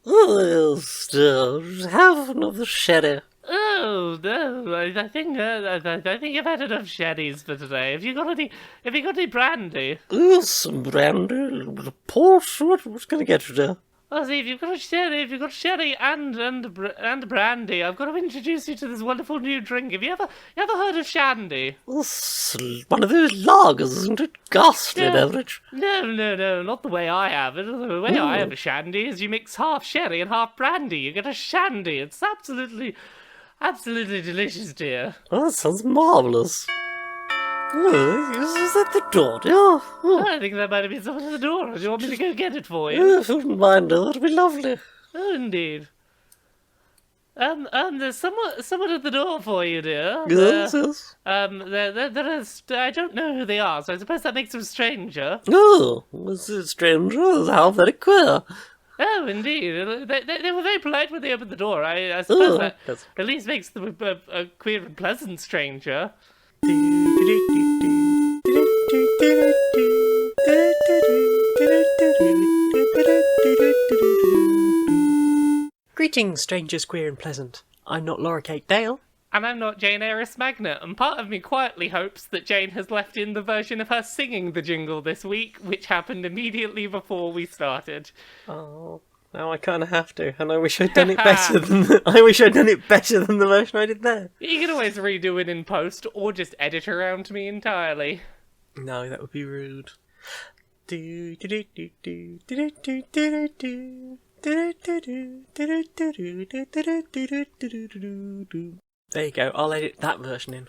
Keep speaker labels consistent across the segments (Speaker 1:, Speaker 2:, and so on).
Speaker 1: Oh, yes, just have another sherry.
Speaker 2: Oh no! I think I've had enough sherries for today. Have you got any? Have you got any brandy?
Speaker 1: Some brandy, a little bit of port. What's going to get you there?
Speaker 2: Oh, see, if you've got sherry and brandy, I've got to introduce you to this wonderful new drink. Have you ever heard of shandy?
Speaker 1: It's one of those lagers, isn't it? Ghastly beverage.
Speaker 2: No, not the way I have it. The way I have a shandy is you mix half sherry and half brandy. You get a shandy. It's absolutely delicious, dear.
Speaker 1: Oh, that sounds marvellous. Oh, is that the door? Yeah. Oh.
Speaker 2: I think that might have been someone at the door. Do you want me to go get it for you?
Speaker 1: Yeah, if you wouldn't mind, that'd be lovely.
Speaker 2: Oh, indeed. There's someone at the door for you, dear.
Speaker 1: Yes.
Speaker 2: There is. I don't know who they are, so I suppose that makes them a stranger.
Speaker 1: Oh, it's a stranger. How very queer.
Speaker 2: Oh, indeed. They were very polite when they opened the door. I suppose that at least makes them a queer and pleasant stranger.
Speaker 3: Greetings, strangers queer and pleasant. I'm not Laura Kate Dale.
Speaker 2: And I'm not Jane Aerith Magnet, and part of me quietly hopes that Jane has left in the version of her singing the jingle this week, which happened immediately before we started.
Speaker 3: Oh, now I kind of have to, and I wish I'd done it better than the version I did there.
Speaker 2: You can always redo it in post, or just edit around me entirely.
Speaker 3: No, that would be rude. There you go, I'll edit that version in.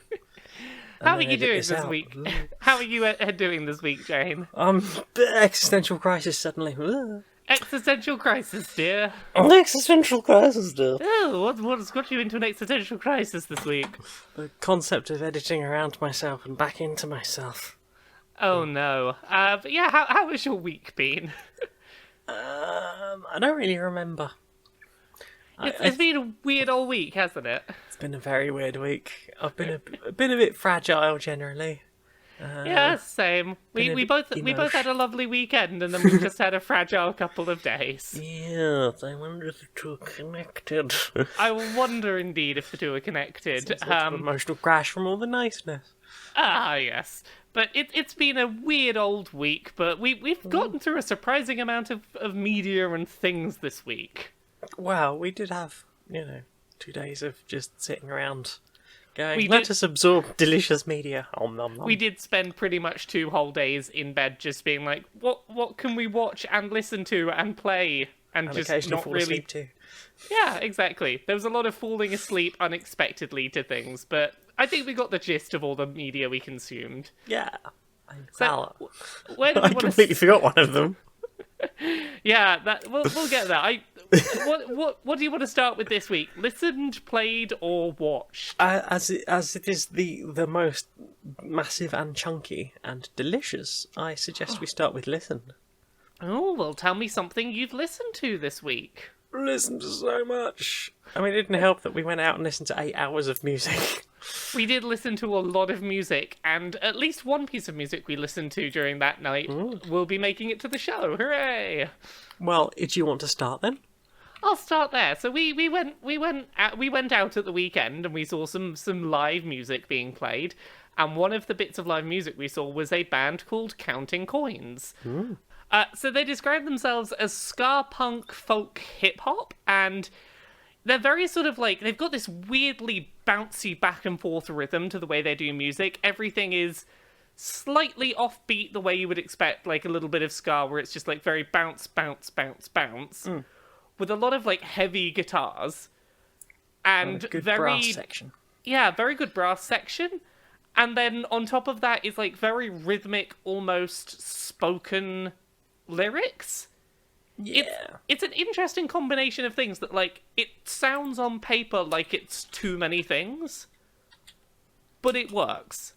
Speaker 2: How are you doing this week? How are you doing this week, Jane?
Speaker 3: Existential crisis suddenly.
Speaker 2: Existential crisis, dear.
Speaker 1: An existential crisis, dear.
Speaker 2: Oh, what's got you into an existential crisis this week?
Speaker 3: The concept of editing around myself and back into myself.
Speaker 2: Oh no. But yeah, how has your week been?
Speaker 3: I don't really remember.
Speaker 2: It's been a weird old week, hasn't it?
Speaker 3: It's been a very weird week. I've been a bit fragile generally.
Speaker 2: Yeah, same. We both had a lovely weekend, and then we just had a fragile couple of days.
Speaker 1: Yes, I wonder if the two are connected.
Speaker 2: I wonder indeed if the two are connected.
Speaker 3: Some sort of emotional crash from all the niceness.
Speaker 2: Ah, yes. But it's been a weird old week, but we've gotten through a surprising amount of media and things this week.
Speaker 3: Well, we did have, 2 days of just sitting around going, let us absorb delicious media. Om nom nom.
Speaker 2: We did spend pretty much 2 whole days in bed just being like, what can we watch and listen to and play? And just
Speaker 3: occasionally
Speaker 2: not
Speaker 3: fall
Speaker 2: really...
Speaker 3: asleep too.
Speaker 2: Yeah, exactly. There was a lot of falling asleep unexpectedly to things, but I think we got the gist of all the media we consumed.
Speaker 3: Yeah.
Speaker 2: So, where do we
Speaker 3: I completely forgot one of them.
Speaker 2: Yeah, we'll get that. What do you want to start with this week? Listened, played, or watched?
Speaker 3: As it is the most massive and chunky and delicious, I suggest we start with listen.
Speaker 2: Oh, well, tell me something you've listened to this week.
Speaker 3: Listened to so much. I mean, it didn't help that we went out and listened to 8 hours of music.
Speaker 2: We did listen to a lot of music, and at least one piece of music we listened to during that night will be making it to the show. Hooray!
Speaker 3: Well, do you want to start then?
Speaker 2: I'll start there. So we went out at the weekend and we saw some live music being played, and one of the bits of live music we saw was a band called Counting Coins. So they describe themselves as ska punk folk hip hop, and they're very sort of like, they've got this weirdly bouncy back and forth rhythm to the way they do music. Everything is slightly offbeat the way you would expect, like a little bit of ska where it's just like very bounce, bounce, bounce, bounce, with a lot of like heavy guitars and
Speaker 3: good
Speaker 2: very
Speaker 3: brass section.
Speaker 2: Yeah, very good brass section. And then on top of that is like very rhythmic, almost spoken lyrics.
Speaker 3: Yeah.
Speaker 2: It's an interesting combination of things that, like, it sounds on paper like it's too many things, but it works.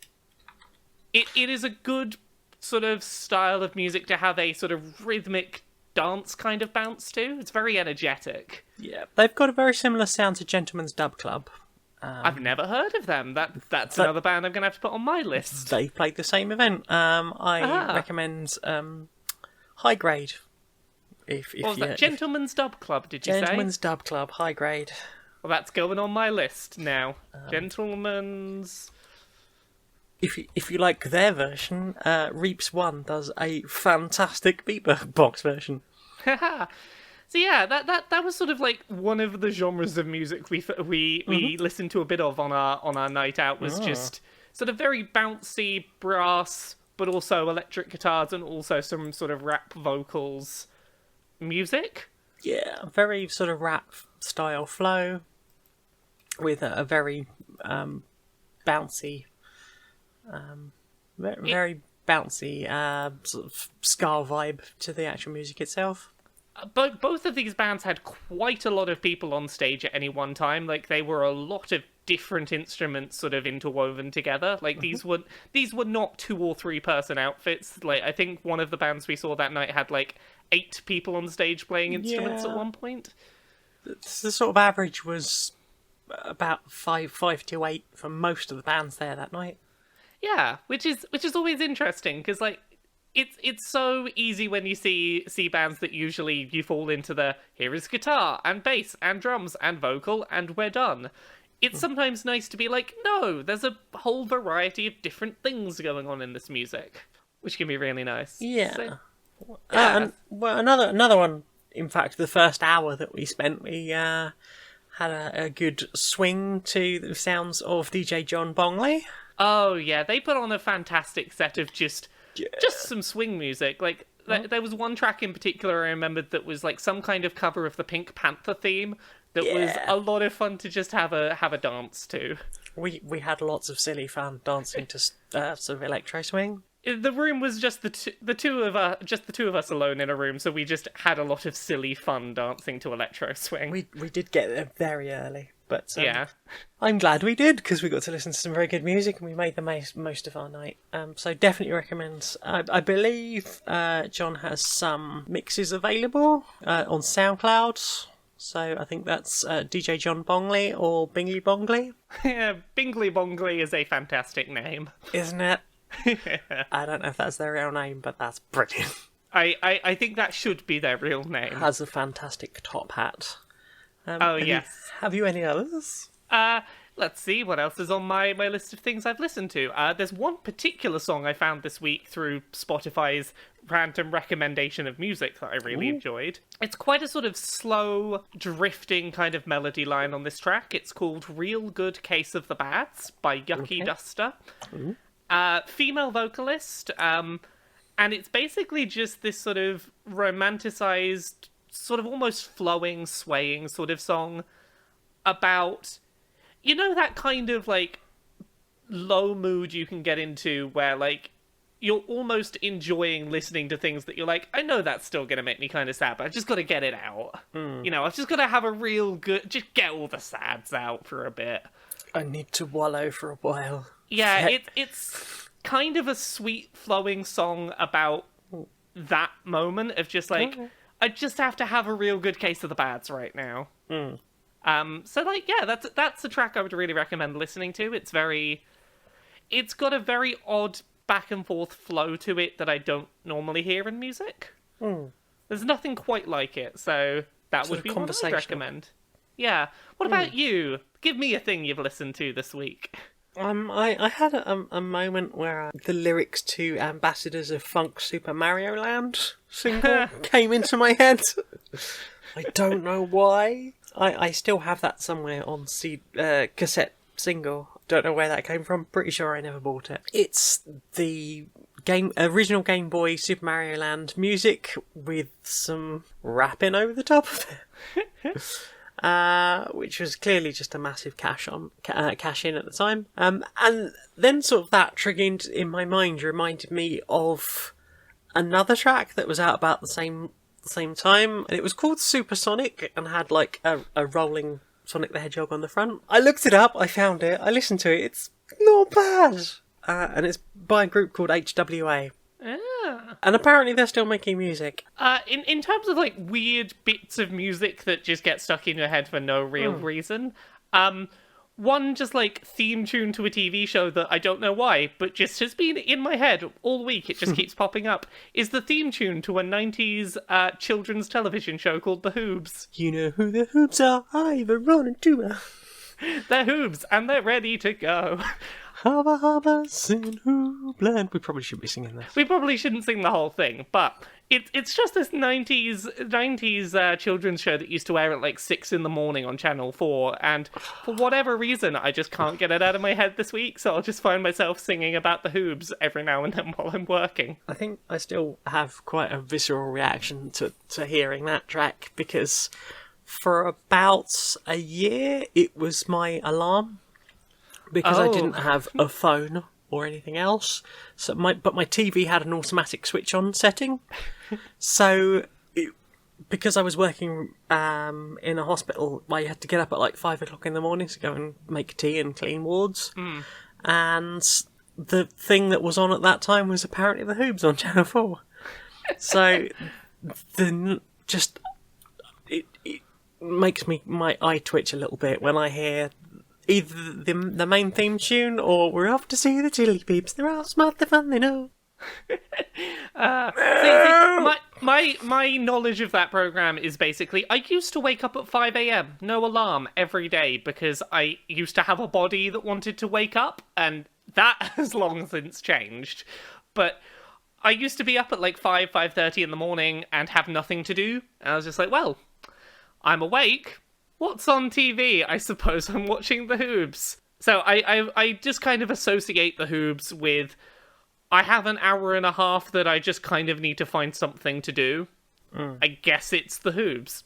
Speaker 2: It is a good sort of style of music to have a sort of rhythmic dance kind of bounce to. It's very energetic.
Speaker 3: Yeah, they've got a very similar sound to Gentleman's Dub Club.
Speaker 2: I've never heard of them. That's another band I'm going to have to put on my list.
Speaker 3: They played the same event. I recommend High Grade
Speaker 2: What was that? Gentleman's Dub Club, did you say?
Speaker 3: Gentleman's Dub Club, high grade.
Speaker 2: Well, that's going on my list now. Gentleman's...
Speaker 3: If you like their version, Reaps 1 does a fantastic beatbox version.
Speaker 2: So yeah, that was sort of like one of the genres of music we listened to a bit of on our night out, was just sort of very bouncy brass, but also electric guitars and also some sort of rap vocals music.
Speaker 3: Yeah, very sort of rap style flow with a very bouncy, very bouncy sort of ska vibe to the actual music itself.
Speaker 2: But both of these bands had quite a lot of people on stage at any one time. Like, they were a lot of different instruments sort of interwoven together. Like, these were not 2 or 3 person outfits. Like, I think one of the bands we saw that night had like 8 people on stage playing instruments at one point.
Speaker 3: The sort of average was about 5 to 8 for most of the bands there that night.
Speaker 2: Yeah, which is always interesting, because like it's so easy when you see bands that usually you fall into the here is guitar and bass and drums and vocal and we're done. It's sometimes nice to be like, no, there's a whole variety of different things going on in this music, which can be really nice.
Speaker 3: Yeah.
Speaker 2: So,
Speaker 3: and another one. In fact, the first hour that we spent, we had a good swing to the sounds of DJ Jon Bongly.
Speaker 2: Oh yeah, they put on a fantastic set of just some swing music. Like, there was one track in particular I remembered that was like some kind of cover of the Pink Panther theme that was a lot of fun to just have a dance to.
Speaker 3: We had lots of silly fun dancing to sort of electro swing.
Speaker 2: The room was just the two of us alone in a room, so we just had a lot of silly fun dancing to electro swing.
Speaker 3: We did get there very early, but
Speaker 2: yeah,
Speaker 3: I'm glad we did, because we got to listen to some very good music and we made the most of our night. So definitely recommend. I believe John has some mixes available on SoundCloud. So I think that's DJ Jon Bongly or Bingly Bongly.
Speaker 2: Yeah, Bingly Bongly is a fantastic name,
Speaker 3: isn't it? I don't know if that's their real name, but that's brilliant.
Speaker 2: I think that should be their real name.
Speaker 3: Has a fantastic top hat.
Speaker 2: Yes.
Speaker 3: Have you any others?
Speaker 2: Let's see what else is on my list of things I've listened to. There's one particular song I found this week through Spotify's random recommendation of music that I really enjoyed. It's quite a sort of slow, drifting kind of melody line on this track. It's called Real Good Case of the Bads by Yucky Duster. Female vocalist, and it's basically just this sort of romanticized, sort of almost flowing, swaying sort of song about, you know, that kind of like low mood you can get into where like you're almost enjoying listening to things that you're like, I know that's still gonna make me kind of sad, but I've just got to get it out. You know, I've just got to have a real good, just get all the sads out for a bit.
Speaker 3: I need to wallow for a while.
Speaker 2: Yeah, it's kind of a sweet flowing song about that moment of just like, I just have to have a real good case of the bads right now. So like, yeah, that's a track I would really recommend listening to. It's got a very odd back and forth flow to it that I don't normally hear in music. There's nothing quite like it, so that would be what I'd recommend. Yeah. What about you? Give me a thing you've listened to this week.
Speaker 3: I had a moment where the lyrics to Ambassadors of Funk Super Mario Land single came into my head. I don't know why. I still have that somewhere on cassette single. Don't know where that came from. Pretty sure I never bought it. It's the original Game Boy Super Mario Land music with some rapping over the top of it. Which was clearly just a massive cash in at the time. And then sort of that triggering in my mind reminded me of another track that was out about the same time, and it was called Supersonic and had like a rolling Sonic the Hedgehog on the front. I looked it up, I found it, I listened to it, it's not bad. And it's by a group called HWA. And apparently they're still making music.
Speaker 2: In terms of like weird bits of music that just get stuck in your head for no real reason, one just like theme tune to a TV show that I don't know why, but just has been in my head all week. It just keeps popping up. Is the theme tune to a 90s children's television show called The Hoobs.
Speaker 3: You know who the Hoobs are? I've run into her.
Speaker 2: They're Hoobs and they're ready to go.
Speaker 3: Hubba hubba, sing Hoobland. We probably should be singing this.
Speaker 2: We probably shouldn't sing the whole thing, but it's just this 90s children's show that used to air at like 6 in the morning on Channel 4, and for whatever reason, I just can't get it out of my head this week, so I'll just find myself singing about the Hoobs every now and then while I'm working.
Speaker 3: I think I still have quite a visceral reaction to hearing that track, because for about a year, it was my alarm. Because I didn't have a phone or anything else, but my TV had an automatic switch on setting. So, because I was working in a hospital, I had to get up at like 5 o'clock in the morning to go and make tea and clean wards. And the thing that was on at that time was apparently the Hoobs on Channel 4. So, it makes my eye twitch a little bit when I hear either the main theme tune or we're off to see the chili peeps. They're all smart, they're fun, they know.
Speaker 2: My knowledge of that program is basically I used to wake up at 5 a.m, no alarm, every day because I used to have a body that wanted to wake up, and that has long since changed. But I used to be up at like 5:30 in the morning and have nothing to do. And I was just like, well, I'm awake. What's on TV? I suppose I'm watching the Hoobs. So I just kind of associate the Hoobs with, I have an hour and a half that I just kind of need to find something to do. I guess it's the Hoobs.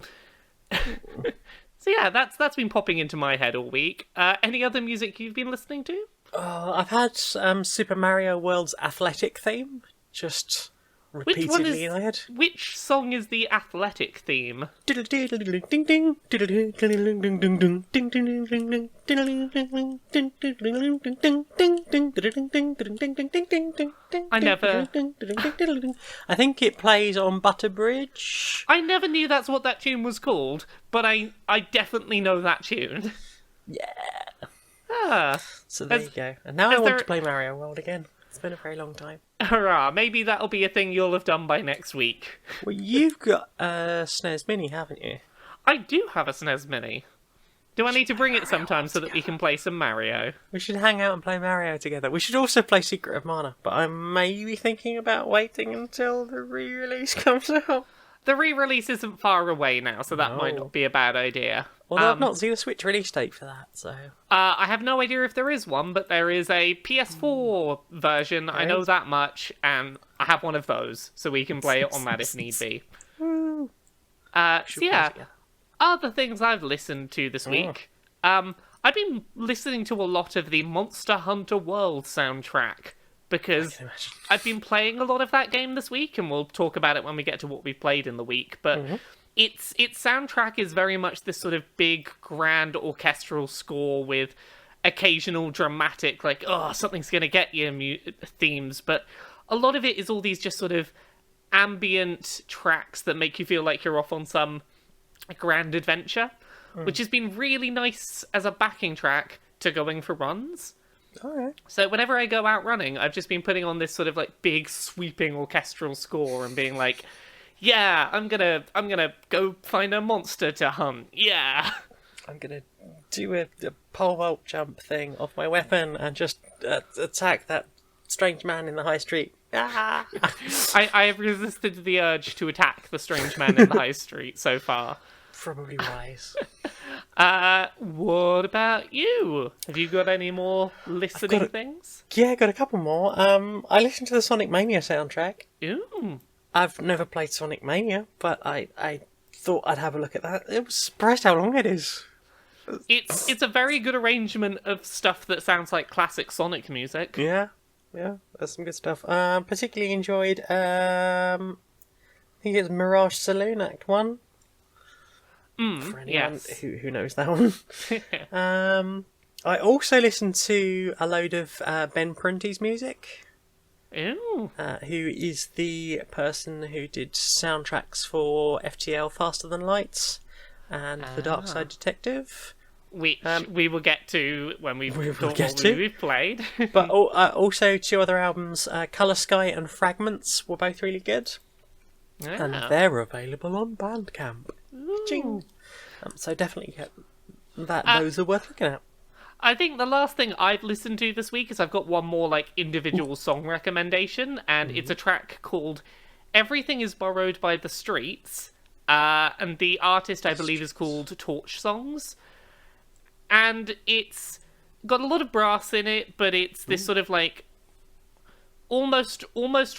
Speaker 2: So yeah, that's been popping into my head all week. Any other music you've been listening to?
Speaker 3: I've had Super Mario World's athletic theme just repeatedly in my head.
Speaker 2: Which song is the athletic theme? I
Speaker 3: think it plays on Butterbridge.
Speaker 2: I never knew that's what that tune was called, but I definitely know that tune.
Speaker 3: Yeah. So there you go. And now I want to play Mario World again. It's been a very long time.
Speaker 2: Hurrah, maybe that'll be a thing you'll have done by next week.
Speaker 3: Well, you've got a SNES Mini, haven't you?
Speaker 2: I do have a SNES Mini. Do I need to bring it sometime so that we can play some Mario?
Speaker 3: We should hang out and play Mario together. We should also play Secret of Mana, but I'm maybe thinking about waiting until the re-release comes out.
Speaker 2: The re-release isn't far away now, so that might not be a bad idea.
Speaker 3: Well, I've not seen a Switch release date for that, so...
Speaker 2: I have no idea if there is one, but there is a PS4 version, I know that much, and I have one of those, so we can play it on that if need be. So yeah, other things I've listened to this week. I've been listening to a lot of the Monster Hunter World soundtrack, because I've been playing a lot of that game this week, and we'll talk about it when we get to what we've played in the week, but... Its soundtrack is very much this sort of big, grand orchestral score with occasional dramatic, like, oh, something's going to get you themes, but a lot of it is all these just sort of ambient tracks that make you feel like you're off on some grand adventure, which has been really nice as a backing track to going for runs. So whenever I go out running, I've just been putting on this sort of like big, sweeping orchestral score and being like... Yeah, I'm gonna go find a monster to hunt. Yeah. I'm gonna
Speaker 3: do a pole vault jump thing off my weapon and just attack that strange man in the high street. Ah!
Speaker 2: I have resisted the urge to attack the strange man in the high street so far.
Speaker 3: Probably wise.
Speaker 2: What about you? Have you got any more listening things?
Speaker 3: Yeah, I got a couple more. I listened to the Sonic Mania soundtrack.
Speaker 2: Ooh.
Speaker 3: I've never played Sonic Mania, but I thought I'd have a look at that. I was surprised how long it is.
Speaker 2: It's a very good arrangement of stuff that sounds like classic Sonic music.
Speaker 3: Yeah, that's some good stuff. Particularly enjoyed, I think it's Mirage Saloon Act 1. For anyone who knows that one. I also listened to a load of Ben Prunty's music.
Speaker 2: Ew.
Speaker 3: Who is the person who did soundtracks for FTL Faster Than Lights and The Dark Side Detective.
Speaker 2: which we will get to when we've we've played.
Speaker 3: But also 2 other albums, Colour Sky and Fragments, were both really good.
Speaker 2: Yeah.
Speaker 3: And they're available on Bandcamp. Ching. So definitely those are worth looking at.
Speaker 2: I think the last thing I've listened to this week is I've got one more like individual song recommendation, and it's a track called Everything is Borrowed by the Streets, and the artist I believe is called Torch Songs, and it's got a lot of brass in it, but it's this sort of like almost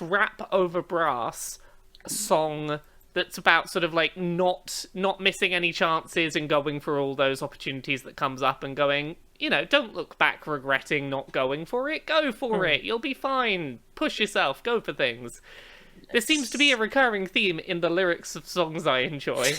Speaker 2: rap over brass song that's about sort of like not missing any chances and going for all those opportunities that comes up and going, don't look back regretting not going for it. Go for it. You'll be fine. Push yourself. Go for things. There seems to be a recurring theme in the lyrics of songs I enjoy.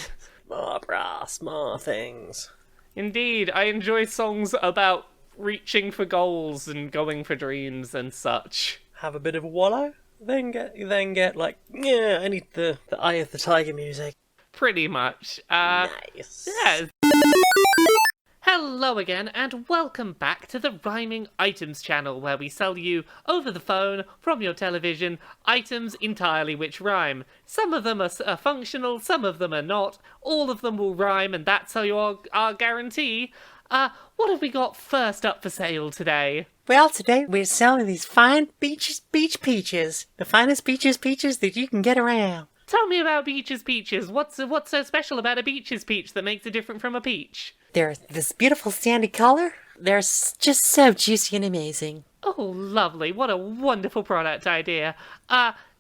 Speaker 3: More brass, more things.
Speaker 2: Indeed, I enjoy songs about reaching for goals and going for dreams and such.
Speaker 3: Have a bit of a wallow, then get like, yeah, I need the Eye of the Tiger music.
Speaker 2: Pretty much.
Speaker 3: Nice.
Speaker 2: Yeah. Hello again, and welcome back to the Rhyming Items channel, where we sell you, over the phone, from your television, items entirely which rhyme. Some of them are functional, some of them are not. All of them will rhyme, and that's our guarantee. What have we got first up for sale today?
Speaker 3: Well, today we're selling these fine beach peaches. The finest peaches that you can get around.
Speaker 2: Tell me about Beach's Peaches. What's so special about a Beach's Peach that makes it different from a peach?
Speaker 3: They're this beautiful sandy color. They're just so juicy and amazing.
Speaker 2: Oh, lovely. What a wonderful product idea.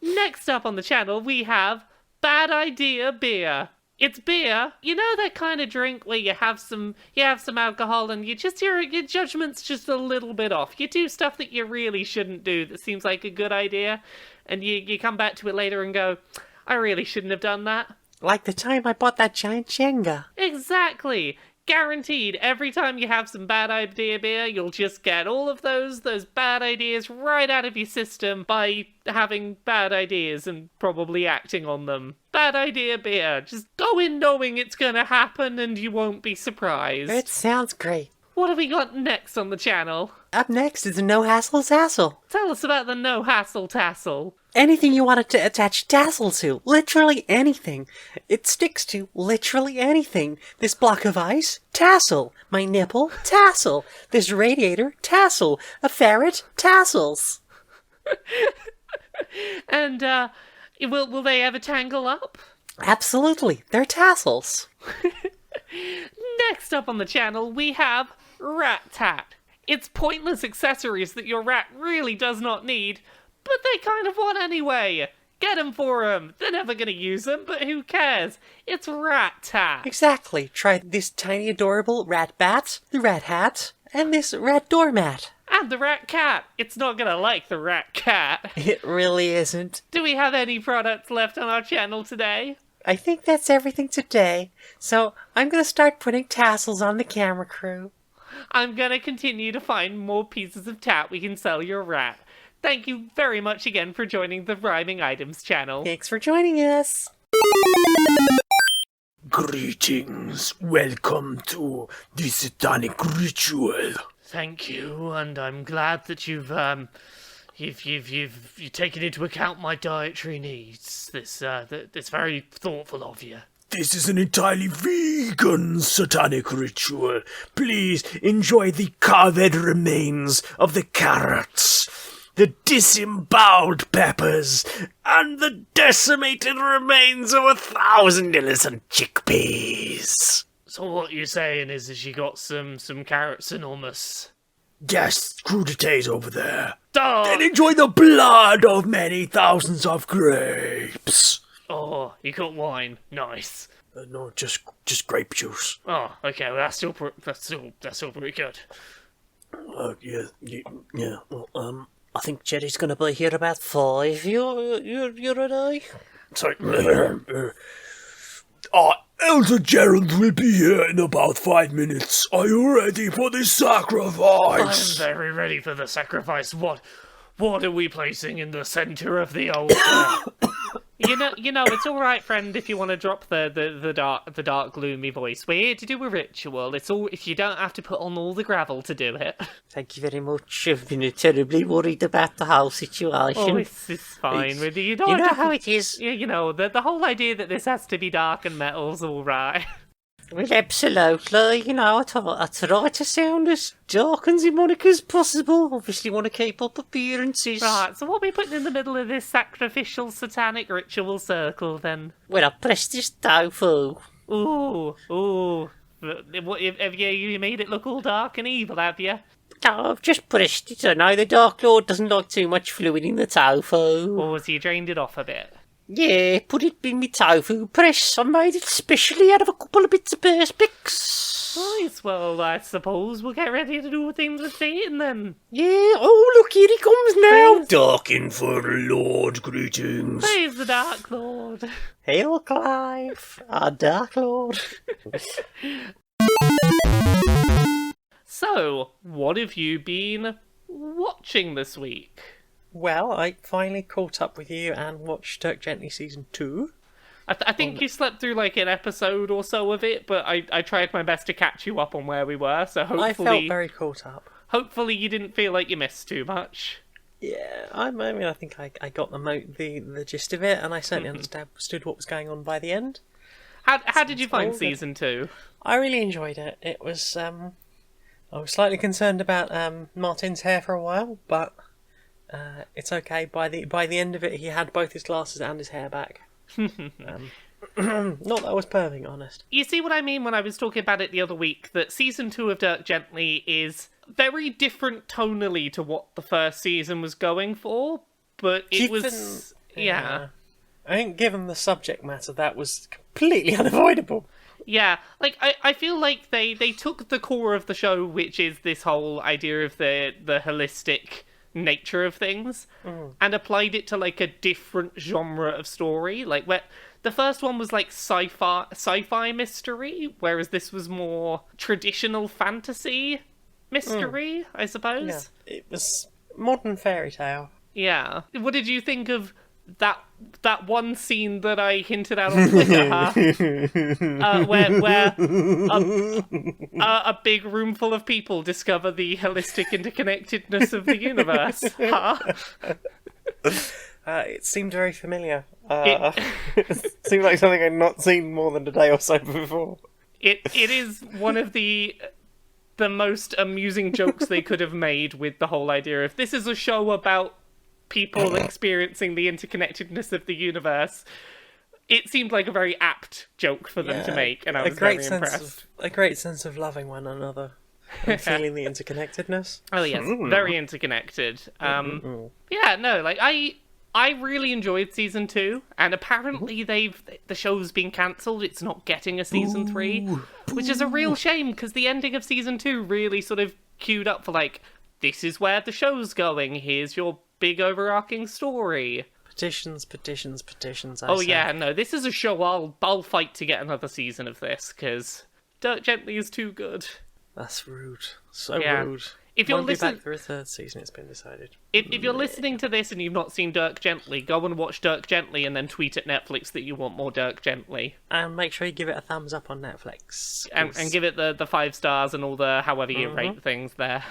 Speaker 2: Next up on the channel, we have Bad Idea Beer. It's beer. You know that kind of drink where you have some alcohol and your judgment's just a little bit off. You do stuff that you really shouldn't do that seems like a good idea, and you come back to it later and go, I really shouldn't have done that.
Speaker 3: Like the time I bought that giant Jenga.
Speaker 2: Exactly. Guaranteed, every time you have some bad idea beer, you'll just get all of those bad ideas right out of your system by having bad ideas and probably acting on them. Bad idea beer. Just go in knowing it's gonna happen and you won't be surprised.
Speaker 3: It sounds great.
Speaker 2: What have we got next on the channel?
Speaker 3: Up next is a No Hassle Tassel.
Speaker 2: Tell us about the No Hassle Tassel.
Speaker 3: Anything you want to attach tassel to. Literally anything. It sticks to literally anything. This block of ice? Tassel. My nipple? Tassel. This radiator? Tassel. A ferret? Tassels.
Speaker 2: And, will they ever tangle up?
Speaker 3: Absolutely. They're tassels.
Speaker 2: Next up on the channel, we have Rat Tat. It's pointless accessories that your rat really does not need, but they kind of want anyway. Get them for them. They're never going to use them, but who cares? It's Rat Tat.
Speaker 3: Exactly. Try this tiny adorable rat bat, the rat hat, and this rat doormat.
Speaker 2: And the rat cat. It's not going to like the rat cat.
Speaker 3: It really isn't.
Speaker 2: Do we have any products left on our channel today?
Speaker 3: I think that's everything today. So I'm going to start putting tassels on the camera crew.
Speaker 2: I'm going to continue to find more pieces of tat we can sell your rat. Thank you very much again for joining the Rhyming Items channel.
Speaker 3: Thanks for joining us.
Speaker 1: Greetings. Welcome to the satanic ritual.
Speaker 2: Thank you, and I'm glad that you've taken into account my dietary needs. That's very thoughtful of you.
Speaker 1: This is an entirely vegan satanic ritual. Please enjoy the carved remains of the carrots, the disemboweled peppers, and the decimated remains of 1,000 innocent chickpeas.
Speaker 2: So what you're saying is you got some carrots and hummus?
Speaker 1: Yes, crudités over there.
Speaker 2: Duh!
Speaker 1: Then enjoy the blood of many thousands of grapes.
Speaker 2: Oh, you got wine. Nice.
Speaker 1: No, just grape juice.
Speaker 2: Oh, okay. Well, that's still pretty good.
Speaker 1: Yeah. Well,
Speaker 3: I think Jerry's going to be here about 5. You're ready?
Speaker 1: sorry. Elder Gerald will be here in about 5 minutes. Are you ready for the sacrifice?
Speaker 2: I'm very ready for the sacrifice. What are we placing in the center of the altar? It's all right, friend, if you want to drop the dark, gloomy voice. We're here to do a ritual. It's all if you don't have to put on all the gravel to do it.
Speaker 3: Thank you very much. I've been terribly worried about the whole situation.
Speaker 2: Oh, it's fine with you.
Speaker 3: You know how it is.
Speaker 2: Yeah, the whole idea that this has to be dark and metal's all right.
Speaker 3: Well, absolutely. I try to sound as dark and demonic as possible. Obviously want to keep up appearances.
Speaker 2: Right, so what are we putting in the middle of this sacrificial satanic ritual circle, then?
Speaker 3: Well, I pressed this tofu.
Speaker 2: Ooh. Have you made it look all dark and evil, have you?
Speaker 3: No, I've just pressed it. I know the Dark Lord doesn't like too much fluid in the tofu.
Speaker 2: Or so you drained it off a bit?
Speaker 3: Yeah, put it in my tofu press. I made it specially out of a couple of bits of perspex.
Speaker 2: Right, well, I suppose we'll get ready to do things with Satan then.
Speaker 3: Yeah, oh look, here he comes now.
Speaker 1: Darken for the Lord, greetings.
Speaker 2: Praise the Dark Lord.
Speaker 3: Hail Clive, our Dark Lord.
Speaker 2: So, what have you been watching this week?
Speaker 3: Well, I finally caught up with you and watched Dirk Gently Season 2.
Speaker 2: I think you slept through like an episode or so of it, but I tried my best to catch you up on where we were, so hopefully...
Speaker 3: I felt very caught up.
Speaker 2: Hopefully you didn't feel like you missed too much.
Speaker 3: Yeah, I think I got the gist of it, and I certainly understood what was going on by the end.
Speaker 2: How did you find Season 2?
Speaker 3: I really enjoyed it. It was, I was slightly concerned about Martin's hair for a while, but... it's okay. By the end of it, he had both his glasses and his hair back. Not that I was perving, honest.
Speaker 2: You see what I mean when I was talking about it the other week, that Season 2 of Dirk Gently is very different tonally to what the first season was going for, but it was... Yeah.
Speaker 3: I think given the subject matter, that was completely unavoidable.
Speaker 2: Yeah, like, I feel like they took the core of the show, which is this whole idea of the holistic... nature of things and applied it to like a different genre of story. Like where the first one was like sci-fi mystery, whereas this was more traditional fantasy mystery, I suppose.
Speaker 3: Yeah. It was modern fairy tale.
Speaker 2: Yeah. What did you think of that one scene that I hinted at on Twitter, where a big room full of people discover the holistic interconnectedness of the universe?
Speaker 3: It seemed very familiar. It seemed like something I'd not seen more than a day or so before.
Speaker 2: It is one of the most amusing jokes they could have made with the whole idea of this is a show about people experiencing the interconnectedness of the universe. It seemed like a very apt joke for them to make, and I was very impressed.
Speaker 3: A great sense of loving one another and feeling the interconnectedness.
Speaker 2: Oh yes, very interconnected. Yeah, no, like I really enjoyed Season 2, and apparently the show's been cancelled. It's not getting a Season 3, which is a real shame, because the ending of Season 2 really sort of queued up for like, this is where the show's going, here's your big overarching story.
Speaker 3: Petitions.
Speaker 2: Yeah, no, this is a show I'll fight to get another season of this, because Dirk Gently is too good.
Speaker 3: That's rude. So rude.
Speaker 2: If you're
Speaker 3: Won't be back for a third season, it's been decided.
Speaker 2: If you're listening to this and you've not seen Dirk Gently, go and watch Dirk Gently and then tweet at Netflix that you want more Dirk Gently.
Speaker 3: And make sure you give it a thumbs up on Netflix.
Speaker 2: And give it the 5 stars and all the however you rate things there.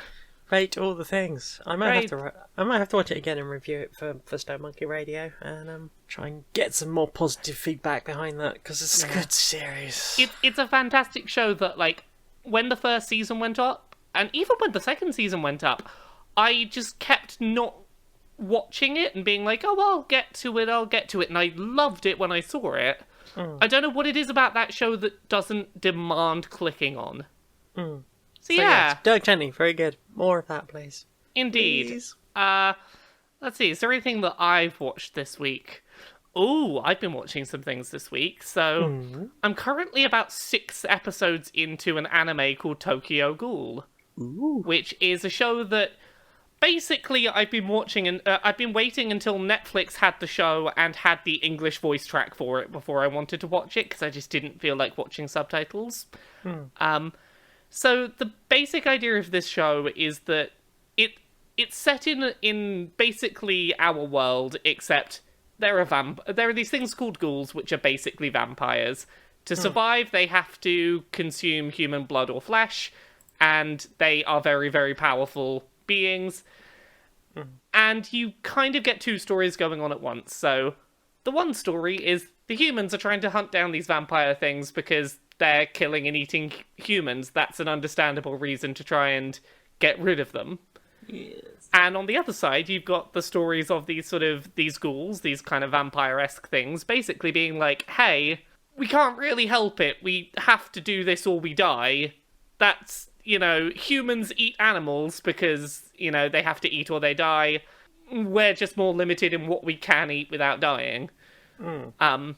Speaker 3: Rate all the things. I might have to watch it again and review it for Stone Monkey Radio, and try and get some more positive feedback behind that, because it's a good series.
Speaker 2: It's a fantastic show that, like, when the first season went up, and even when the second season went up, I just kept not watching it and being like, oh, I'll get to it, and I loved it when I saw it. I don't know what it is about that show that doesn't demand clicking on. So yeah.
Speaker 3: Dirk Gently, very good. More of that, please.
Speaker 2: Indeed.
Speaker 3: Please.
Speaker 2: Let's see, is there anything that I've watched this week? Ooh, I've been watching some things this week. So, I'm currently about 6 episodes into an anime called Tokyo Ghoul.
Speaker 3: Ooh.
Speaker 2: Which is a show that basically I've been watching, and I've been waiting until Netflix had the show and had the English voice track for it before I wanted to watch it, because I just didn't feel like watching subtitles. So the basic idea of this show is that it's set in basically our world, except there are these things called ghouls, which are basically vampires. To survive, they have to consume human blood or flesh, and they are very, very powerful beings. And you kind of get two stories going on at once. So the one story is the humans are trying to hunt down these vampire things because they're killing and eating humans. That's an understandable reason to try and get rid of them.
Speaker 3: Yes.
Speaker 2: And on the other side, you've got the stories of these ghouls, these kind of vampire-esque things, basically being like, hey, we can't really help it. We have to do this or we die. That's, humans eat animals because, they have to eat or they die. We're just more limited in what we can eat without dying. And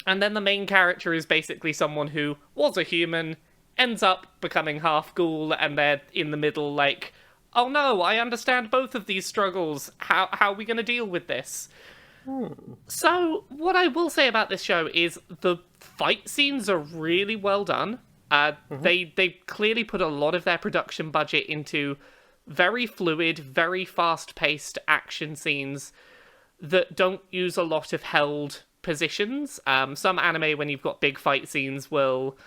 Speaker 2: then the main character is basically someone who was a human, ends up becoming half ghoul, and they're in the middle like, oh no, I understand both of these struggles. How are we going to deal with this? So, what I will say about this show is the fight scenes are really well done. They clearly put a lot of their production budget into very fluid, very fast-paced action scenes that don't use a lot of held positions. Some anime, when you've got big fight scenes, will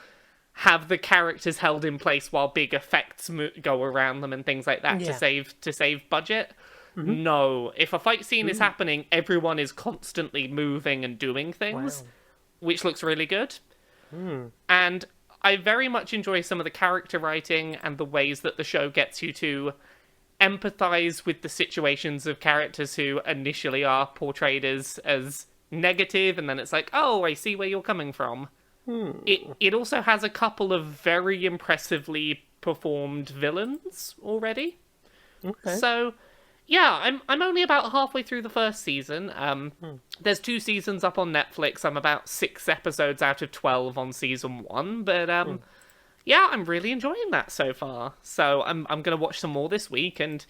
Speaker 2: have the characters held in place while big effects go around them and things like that to save budget. No, if a fight scene is happening, everyone is constantly moving and doing things, which looks really good. And I very much enjoy some of the character writing and the ways that the show gets you to empathize with the situations of characters who initially are portrayed as negative, and then it's like, oh, I see where you're coming from. It also has a couple of very impressively performed villains already.
Speaker 3: Okay.
Speaker 2: So, yeah, I'm only about halfway through the first season. There's 2 seasons up on Netflix. I'm about 6 episodes out of 12 on season 1, but yeah, I'm really enjoying that so far. So I'm going to watch some more this week, and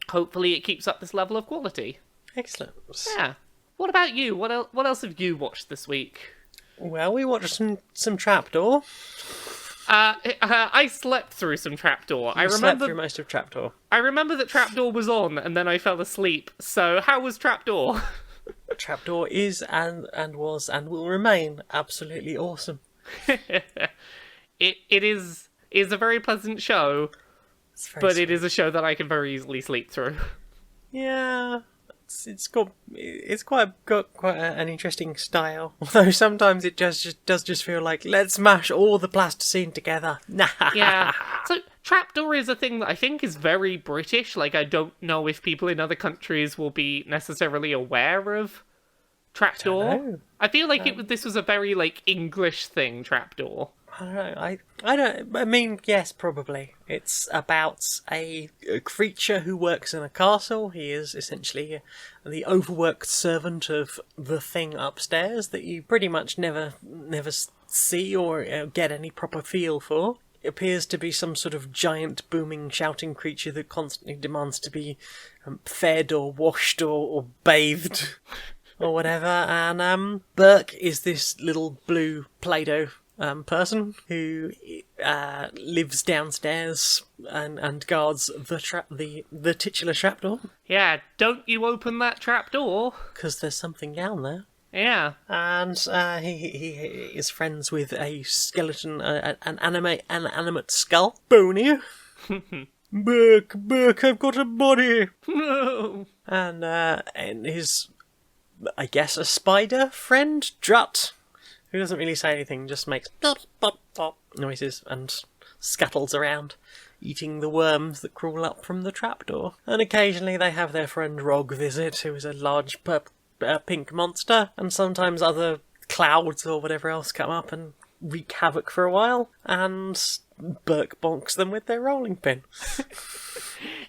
Speaker 2: hopefully it keeps up this level of quality.
Speaker 3: Excellent.
Speaker 2: Yeah. What about you? What else have you watched this week?
Speaker 3: Well, we watched some Trapdoor.
Speaker 2: I slept through some Trapdoor. I remember
Speaker 3: slept through most of Trapdoor.
Speaker 2: I remember that Trapdoor was on, and then I fell asleep. So how was Trapdoor?
Speaker 3: Trapdoor is and was and will remain absolutely awesome.
Speaker 2: It is a very pleasant show, but it is a show that I can very easily sleep through.
Speaker 3: Yeah, it's got quite an interesting style. Although sometimes it does feel like, let's mash all the plasticine together.
Speaker 2: Yeah. So Trapdoor is a thing that I think is very British. Like, I don't know if people in other countries will be necessarily aware of Trapdoor. I feel like this was a very English thing, Trapdoor.
Speaker 3: I don't know. I mean, yes, probably. It's about a creature who works in a castle. He is essentially the overworked servant of the thing upstairs that you pretty much never see or get any proper feel for. It appears to be some sort of giant, booming, shouting creature that constantly demands to be fed or washed or bathed or whatever. And Burke is this little blue Play-Doh person who lives downstairs and guards the titular trapdoor.
Speaker 2: Yeah, don't you open that trapdoor.
Speaker 3: Because there's something down there.
Speaker 2: Yeah.
Speaker 3: And he is friends with a skeleton, an animate skull. Boney. Burke, I've got a body.
Speaker 2: No.
Speaker 3: And his, I guess, a spider friend, Drut, who doesn't really say anything, just makes pop, pop, pop noises and scuttles around, eating the worms that crawl up from the trapdoor. And occasionally they have their friend Rog visit, who is a large pink monster, and sometimes other clouds or whatever else come up and wreak havoc for a while, and Burke bonks them with their rolling pin.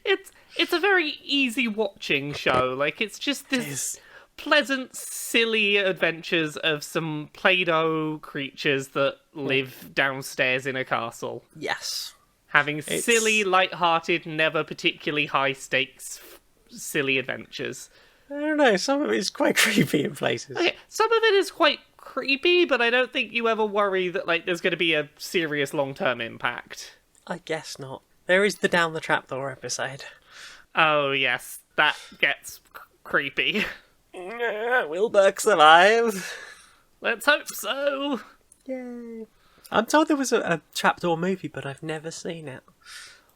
Speaker 2: It's a very easy watching show. It's just this pleasant, silly adventures of some Play-Doh creatures that live downstairs in a castle.
Speaker 3: Yes.
Speaker 2: Having silly, light-hearted, never particularly high-stakes, silly adventures.
Speaker 3: I don't know, some of it is quite creepy in places.
Speaker 2: Okay, some of it is quite creepy, but I don't think you ever worry that there's going to be a serious long-term impact.
Speaker 3: I guess not. There is the Down the Trapdoor episode.
Speaker 2: Oh, yes, that gets creepy.
Speaker 3: Will Burke survive?
Speaker 2: Let's hope so.
Speaker 3: Yay. I'm told there was a trapdoor movie, but I've never seen it.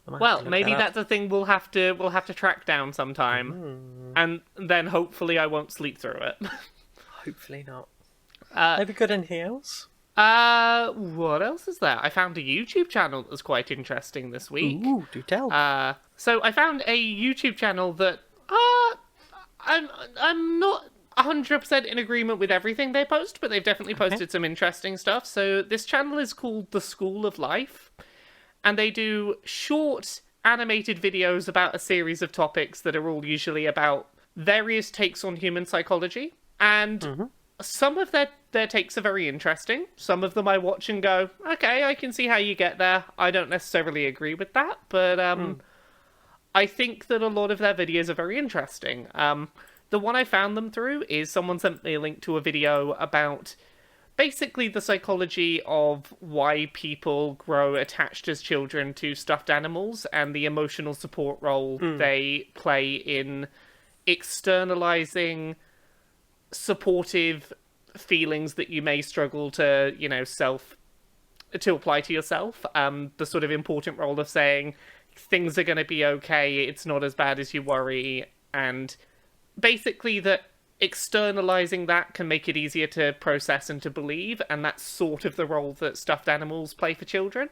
Speaker 2: Well, maybe that's a thing we'll have to track down sometime, and then hopefully I won't sleep through it.
Speaker 3: Hopefully not. Have you got anything else?
Speaker 2: What else is there? I found a YouTube channel that was quite interesting this week.
Speaker 3: Ooh, do tell.
Speaker 2: So I found a YouTube channel that I'm not 100% in agreement with everything they post, but they've definitely posted some interesting stuff. So this channel is called The School of Life, and they do short animated videos about a series of topics that are all usually about various takes on human psychology. And some of their takes are very interesting. Some of them I watch and go, okay, I can see how you get there. I don't necessarily agree with that, but I think that a lot of their videos are very interesting. The one I found them through is someone sent me a link to a video about basically the psychology of why people grow attached as children to stuffed animals and the emotional support role they play in externalizing supportive feelings that you may struggle to, to apply to yourself. The sort of important role of saying things are going to be okay, it's not as bad as you worry, and basically that externalizing that can make it easier to process and to believe, and that's sort of the role that stuffed animals play for children.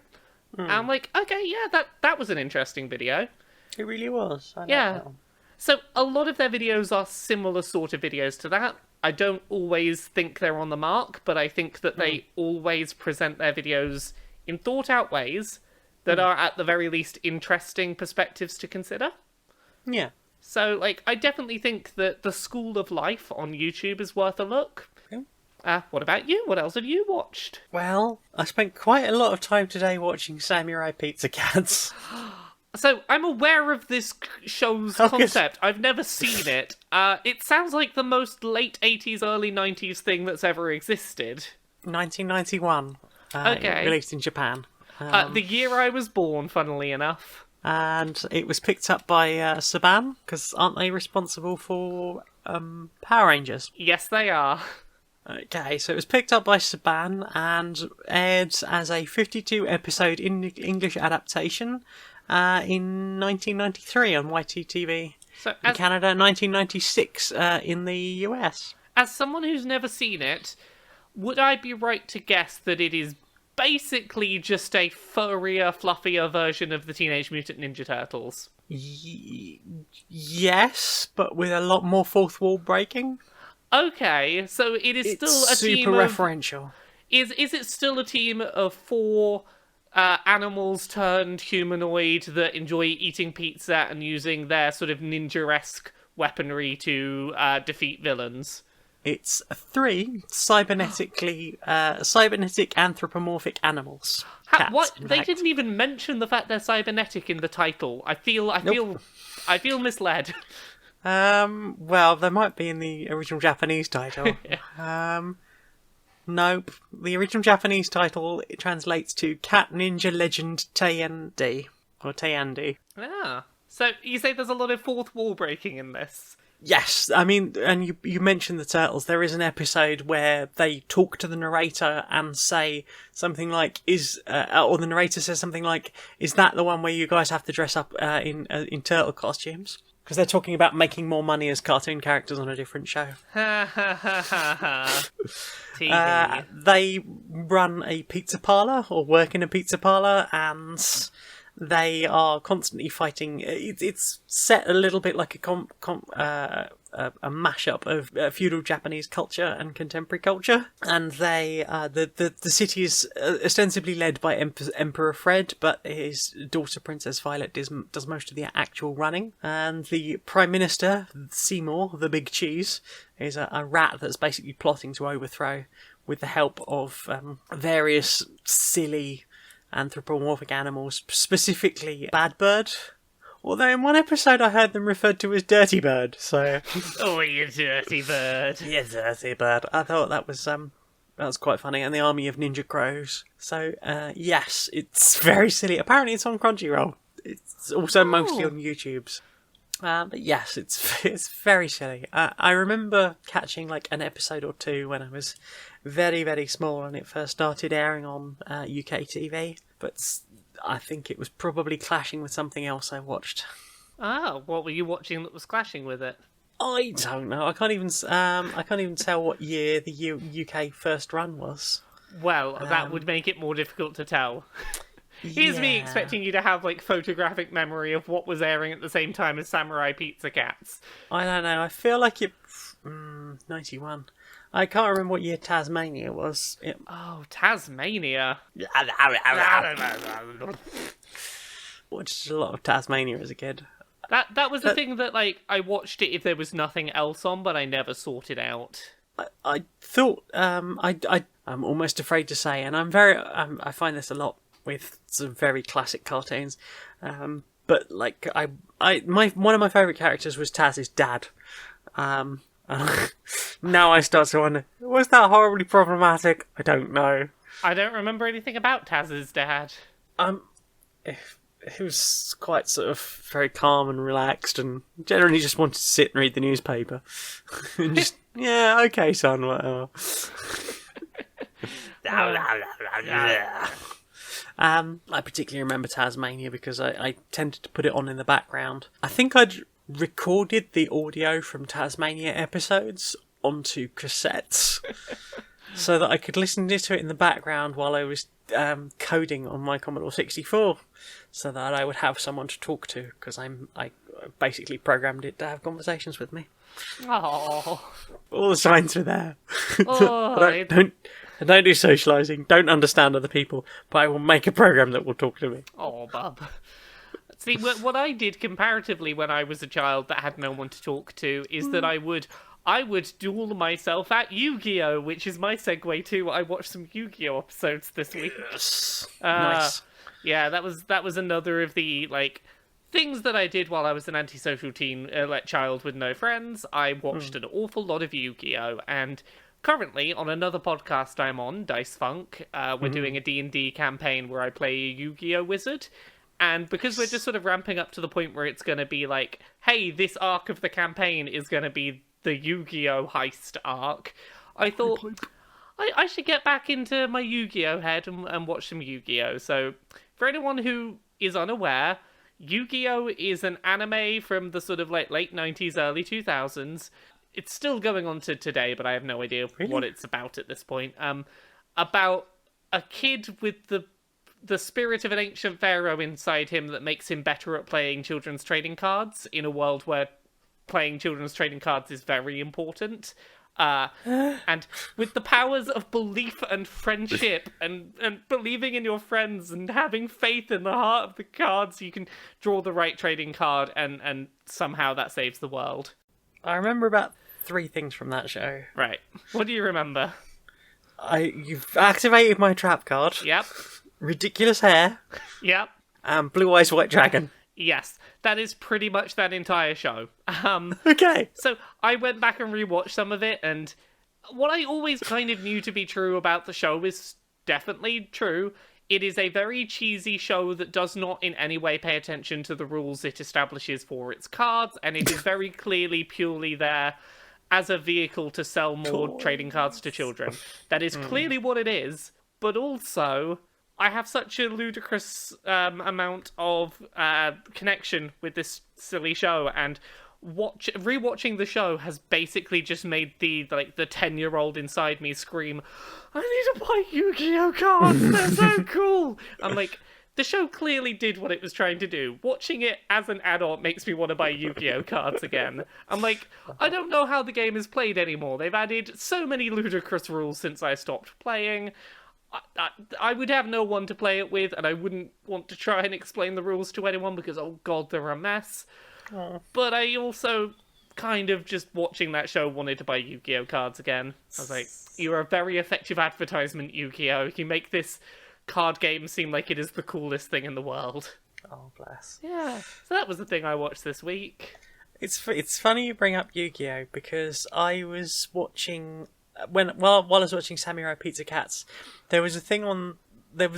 Speaker 2: And I'm like, okay, yeah, that was an interesting video.
Speaker 3: It really was. I like
Speaker 2: that one. So a lot of their videos are similar sort of videos to that. I don't always think they're on the mark, but I think that they always present their videos in thought-out ways that are, at the very least, interesting perspectives to consider.
Speaker 3: Yeah.
Speaker 2: So, I definitely think that The School of Life on YouTube is worth a look. What about you? What else have you watched?
Speaker 3: Well, I spent quite a lot of time today watching Samurai Pizza Cats.
Speaker 2: So, I'm aware of this show's concept. I've never seen it. It sounds like the most late 80s, early 90s thing that's ever existed.
Speaker 3: 1991.
Speaker 2: Okay.
Speaker 3: Released in Japan.
Speaker 2: The year I was born, funnily enough.
Speaker 3: And it was picked up by Saban, because aren't they responsible for Power Rangers?
Speaker 2: Yes, they are.
Speaker 3: Okay, so it was picked up by Saban and aired as a 52-episode English adaptation in 1993 on YTTV in Canada, 1996 in the US.
Speaker 2: As someone who's never seen it, would I be right to guess that it is basically just a furrier, fluffier version of the Teenage Mutant Ninja Turtles?
Speaker 3: Yes, but with a lot more fourth wall breaking.
Speaker 2: Okay, so it's still a team
Speaker 3: super referential.
Speaker 2: Is it still a team of 4 animals turned humanoid that enjoy eating pizza and using their sort of ninja-esque weaponry to defeat villains?
Speaker 3: It's 3 cybernetic anthropomorphic animals. Cats,
Speaker 2: what? They didn't even mention the fact they're cybernetic in the title. I feel misled.
Speaker 3: Well, there might be in the original Japanese title. Nope. The original Japanese title translates to Cat Ninja Legend Teiyandi. Or Teiyandi.
Speaker 2: Ah. So you say there's a lot of fourth wall breaking in this?
Speaker 3: Yes, I mean, and you mentioned the turtles. There is an episode where they talk to the narrator and say something like, or the narrator says something like, "Is that the one where you guys have to dress up in turtle costumes?" Because they're talking about making more money as cartoon characters on a different show.
Speaker 2: Ha ha ha ha ha.
Speaker 3: They run a pizza parlor or work in a pizza parlor, and they are constantly fighting. It's set a little bit like a mashup of feudal Japanese culture and contemporary culture. And they the city is ostensibly led by Emperor Fred, but his daughter Princess Violet does most of the actual running. And the Prime Minister Seymour, the Big Cheese, is a rat that's basically plotting to overthrow with the help of various silly anthropomorphic animals, specifically Bad Bird. Although in one episode I heard them referred to as Dirty Bird, so...
Speaker 2: Oh, you dirty bird.
Speaker 3: You dirty bird. I thought that was quite funny. And the Army of Ninja Crows. So, yes, it's very silly. Apparently it's on Crunchyroll. It's also mostly on YouTube's. But yes, it's very silly. I remember catching like an episode or two when I was very, very small and it first started airing on UK TV. But I think it was probably clashing with something else I watched.
Speaker 2: Oh, what were you watching that was clashing with it?
Speaker 3: I don't know. I can't even tell what year the UK first run was.
Speaker 2: Well, that would make it more difficult to tell. Here's me expecting you to have, like, photographic memory of what was airing at the same time as Samurai Pizza Cats.
Speaker 3: I don't know. I feel like it... 91. I can't remember what year Tasmania was.
Speaker 2: Oh, Tasmania.
Speaker 3: Watched a lot of Tasmania as a kid.
Speaker 2: That was the thing that, like, I watched it if there was nothing else on, but I never sorted out.
Speaker 3: I thought... I'm almost afraid to say, and I'm very... I find this a lot with some very classic cartoons. But like one of my favourite characters was Taz's dad. Now I start to wonder, was that horribly problematic? I don't know.
Speaker 2: I don't remember anything about Taz's dad.
Speaker 3: He was quite sort of very calm and relaxed, and generally just wanted to sit and read the newspaper. And just okay, son, whatever. I particularly remember Tasmania because I tended to put it on in the background. I think I'd recorded the audio from Tasmania episodes onto cassettes so that I could listen to it in the background while I was coding on my Commodore 64 so that I would have someone to talk to because I basically programmed it to have conversations with me.
Speaker 2: Oh,
Speaker 3: All the signs were there.
Speaker 2: Oh,
Speaker 3: I don't do socialising, don't understand other people, but I will make a program that will talk to me.
Speaker 2: Oh, bub. See, what I did comparatively when I was a child that had no one to talk to is that I would duel myself at Yu-Gi-Oh!, which is my segue to I watched some Yu-Gi-Oh! Episodes this week.
Speaker 3: Yes. Nice.
Speaker 2: Yeah, that was another of the, like, things that I did while I was an antisocial teen, child with no friends. I watched an awful lot of Yu-Gi-Oh! And currently, on another podcast I'm on, Dice Funk, we're doing a D&D campaign where I play a Yu-Gi-Oh! Wizard. And because we're just sort of ramping up to the point where it's going to be like, hey, this arc of the campaign is going to be the Yu-Gi-Oh! Heist arc, I thought I should get back into my Yu-Gi-Oh! Head and watch some Yu-Gi-Oh! So, for anyone who is unaware, Yu-Gi-Oh! Is an anime from the sort of like late 90s, early 2000s. It's still going on to today, but I have no idea what it's about at this point. About a kid with the spirit of an ancient pharaoh inside him that makes him better at playing children's trading cards in a world where playing children's trading cards is very important. And with the powers of belief and friendship and believing in your friends and having faith in the heart of the cards, you can draw the right trading card and somehow that saves the world.
Speaker 3: I remember about 3 things from that show.
Speaker 2: Right. What do you remember?
Speaker 3: You've activated my trap card.
Speaker 2: Yep.
Speaker 3: Ridiculous hair.
Speaker 2: Yep.
Speaker 3: And Blue Eyes White Dragon.
Speaker 2: Yes, that is pretty much that entire show.
Speaker 3: Okay.
Speaker 2: So I went back and rewatched some of it, and what I always kind of knew to be true about the show is definitely true. It is a very cheesy show that does not in any way pay attention to the rules it establishes for its cards, and it is very clearly purely there as a vehicle to sell more trading cards to children. That is clearly what it is, but also I have such a ludicrous amount of connection with this silly show, and rewatching the show has basically just made the 10-year-old inside me scream, I need to buy Yu-Gi-Oh! Cards, they're so cool! I'm like, the show clearly did what it was trying to do. Watching it as an adult makes me want to buy Yu-Gi-Oh! Cards again. I'm like, I don't know how the game is played anymore. They've added so many ludicrous rules since I stopped playing. I would have no one to play it with, and I wouldn't want to try and explain the rules to anyone because, oh god, they're a mess.
Speaker 3: Oh.
Speaker 2: But I also kind of just watching that show wanted to buy Yu-Gi-Oh! Cards again. I was like, you're a very effective advertisement, Yu-Gi-Oh! You make this card game seem like it is the coolest thing in the world.
Speaker 3: Oh, bless.
Speaker 2: Yeah, so that was the thing I watched this week.
Speaker 3: It's funny you bring up Yu-Gi-Oh! Because I was watching... While I was watching Samurai Pizza Cats, there was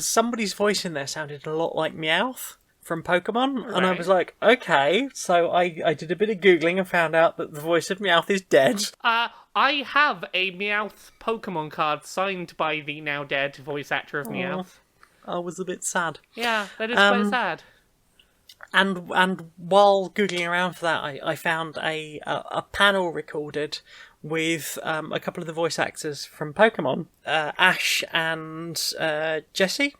Speaker 3: somebody's voice in there sounded a lot like Meowth. from Pokemon, and I
Speaker 2: Right.
Speaker 3: was like, okay. So I did a bit of Googling and found out that the voice of Meowth is dead.
Speaker 2: I have a Meowth Pokemon card signed by the now dead voice actor of Meowth.
Speaker 3: I was a bit sad.
Speaker 2: Yeah, that is quite sad.
Speaker 3: And while Googling around for that, I found a panel recorded with a couple of the voice actors from Pokemon, Ash and Jesse.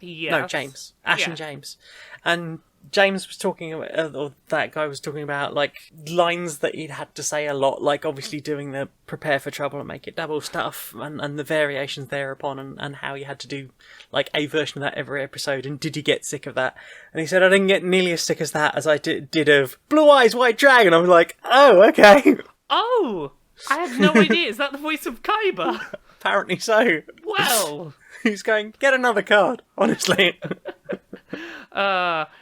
Speaker 2: Yes.
Speaker 3: No, James. Ash and James. And James was talking about, or that guy was talking about, like, lines that he'd had to say a lot, like, obviously doing the prepare for trouble and make it double stuff, and the variations thereupon, and how he had to do, like, a version of that every episode, and did he get sick of that? And he said, I didn't get nearly as sick as that as I did of Blue Eyes, White Dragon. I was like, oh, okay.
Speaker 2: Oh! I had no idea. Is that the voice of Kaiba?
Speaker 3: Apparently so.
Speaker 2: Well...
Speaker 3: He's going, get another card, honestly.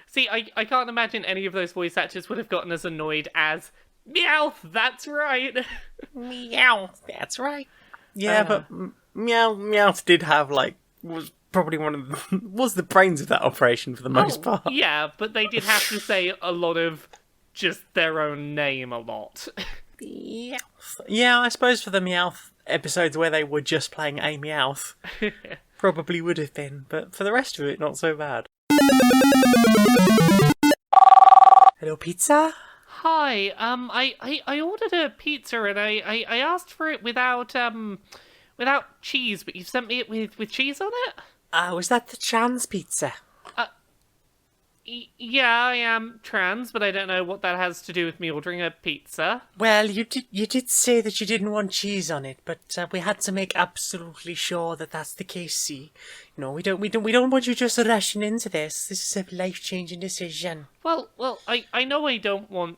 Speaker 2: See, I can't imagine any of those voice actors would have gotten as annoyed as Meowth, that's right.
Speaker 3: Meowth, that's right. Yeah, but Meowth did have, like, was probably was the brains of that operation for the most part.
Speaker 2: Yeah, but they did have to say a lot of just their own name a lot.
Speaker 3: Yeah, I suppose for the Meowth episodes where they were just playing a Meowth, probably would have been, but for the rest of it, not so bad. Hello, pizza?
Speaker 2: Hi, I ordered a pizza and I asked for it without cheese, but you've sent me it with cheese on it?
Speaker 3: Was that the trans pizza?
Speaker 2: Yeah, I am trans, but I don't know what that has to do with me ordering a pizza.
Speaker 3: Well, you did say that you didn't want cheese on it, but we had to make absolutely sure that that's the case. See, you know, we don't want you just rushing into this. This is a life-changing decision.
Speaker 2: Well, I know I don't want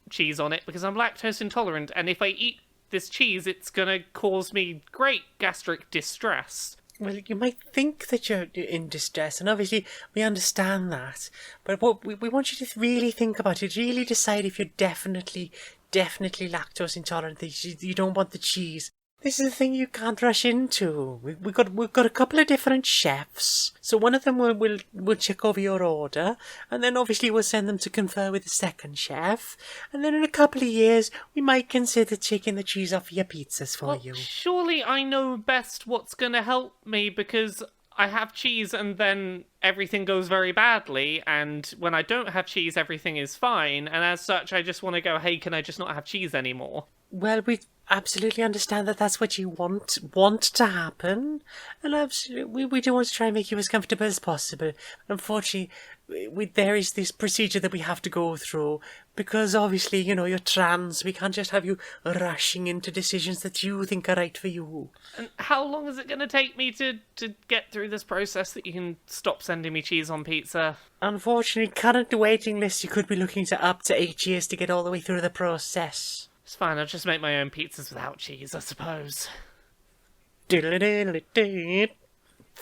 Speaker 2: cheese on it because I'm lactose intolerant, and if I eat this cheese, it's gonna cause me great gastric distress.
Speaker 3: Well, you might think that you're in distress, and obviously we understand that. But what we want you to really think about it, really decide if you're definitely lactose intolerant, that you don't want the cheese. This is the thing you can't rush into. We've got a couple of different chefs. So one of them will check over your order, and then obviously we'll send them to confer with the second chef. And then in a couple of years, we might consider taking the cheese off your pizzas for you.
Speaker 2: Surely I know best what's gonna help me because I have cheese and then everything goes very badly, and when I don't have cheese, everything is fine, and as such, I just want to go, hey, can I just not have cheese anymore?
Speaker 3: Well, we absolutely understand that that's what you want to happen, and absolutely we do want to try and make you as comfortable as possible. Unfortunately, there is this procedure that we have to go through because obviously, you know, you're trans. We can't just have you rushing into decisions that you think are right for you.
Speaker 2: And how long is it going to take me to get through this process that you can stop sending me cheese on pizza?
Speaker 3: Unfortunately, current waiting list, you could be looking to up to 8 years to get all the way through the process.
Speaker 2: It's fine, I'll just make my own pizzas without cheese, I suppose.
Speaker 3: The NHS.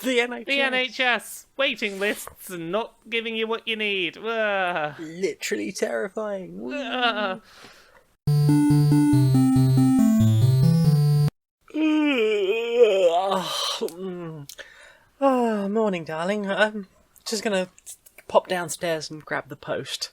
Speaker 2: The NHS! Waiting lists and not giving you what you need. Ugh.
Speaker 3: Literally terrifying.
Speaker 2: Ugh.
Speaker 3: Morning, darling. I'm just gonna pop downstairs and grab the post.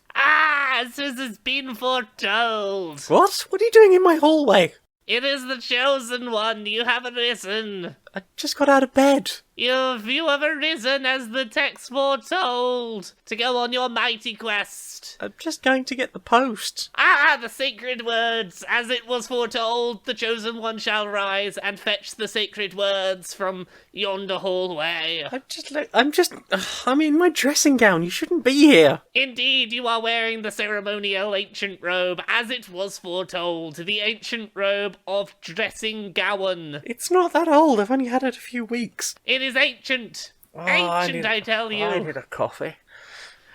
Speaker 2: So this has been foretold.
Speaker 3: What? What are you doing in my hallway?
Speaker 2: It is the chosen one. You have arisen.
Speaker 3: I just got out of bed.
Speaker 2: You have arisen as the text foretold to go on your mighty quest.
Speaker 3: I'm just going to get the post.
Speaker 2: The sacred words. As it was foretold, the chosen one shall rise and fetch the sacred words from yonder hallway.
Speaker 3: I'm in my dressing gown. You shouldn't be here.
Speaker 2: Indeed, you are wearing the ceremonial ancient robe, as it was foretold, the ancient robe of dressing gown.
Speaker 3: It's not that old. I've only had it a few weeks.
Speaker 2: It is ancient. Ancient, I tell you.
Speaker 3: I need a coffee.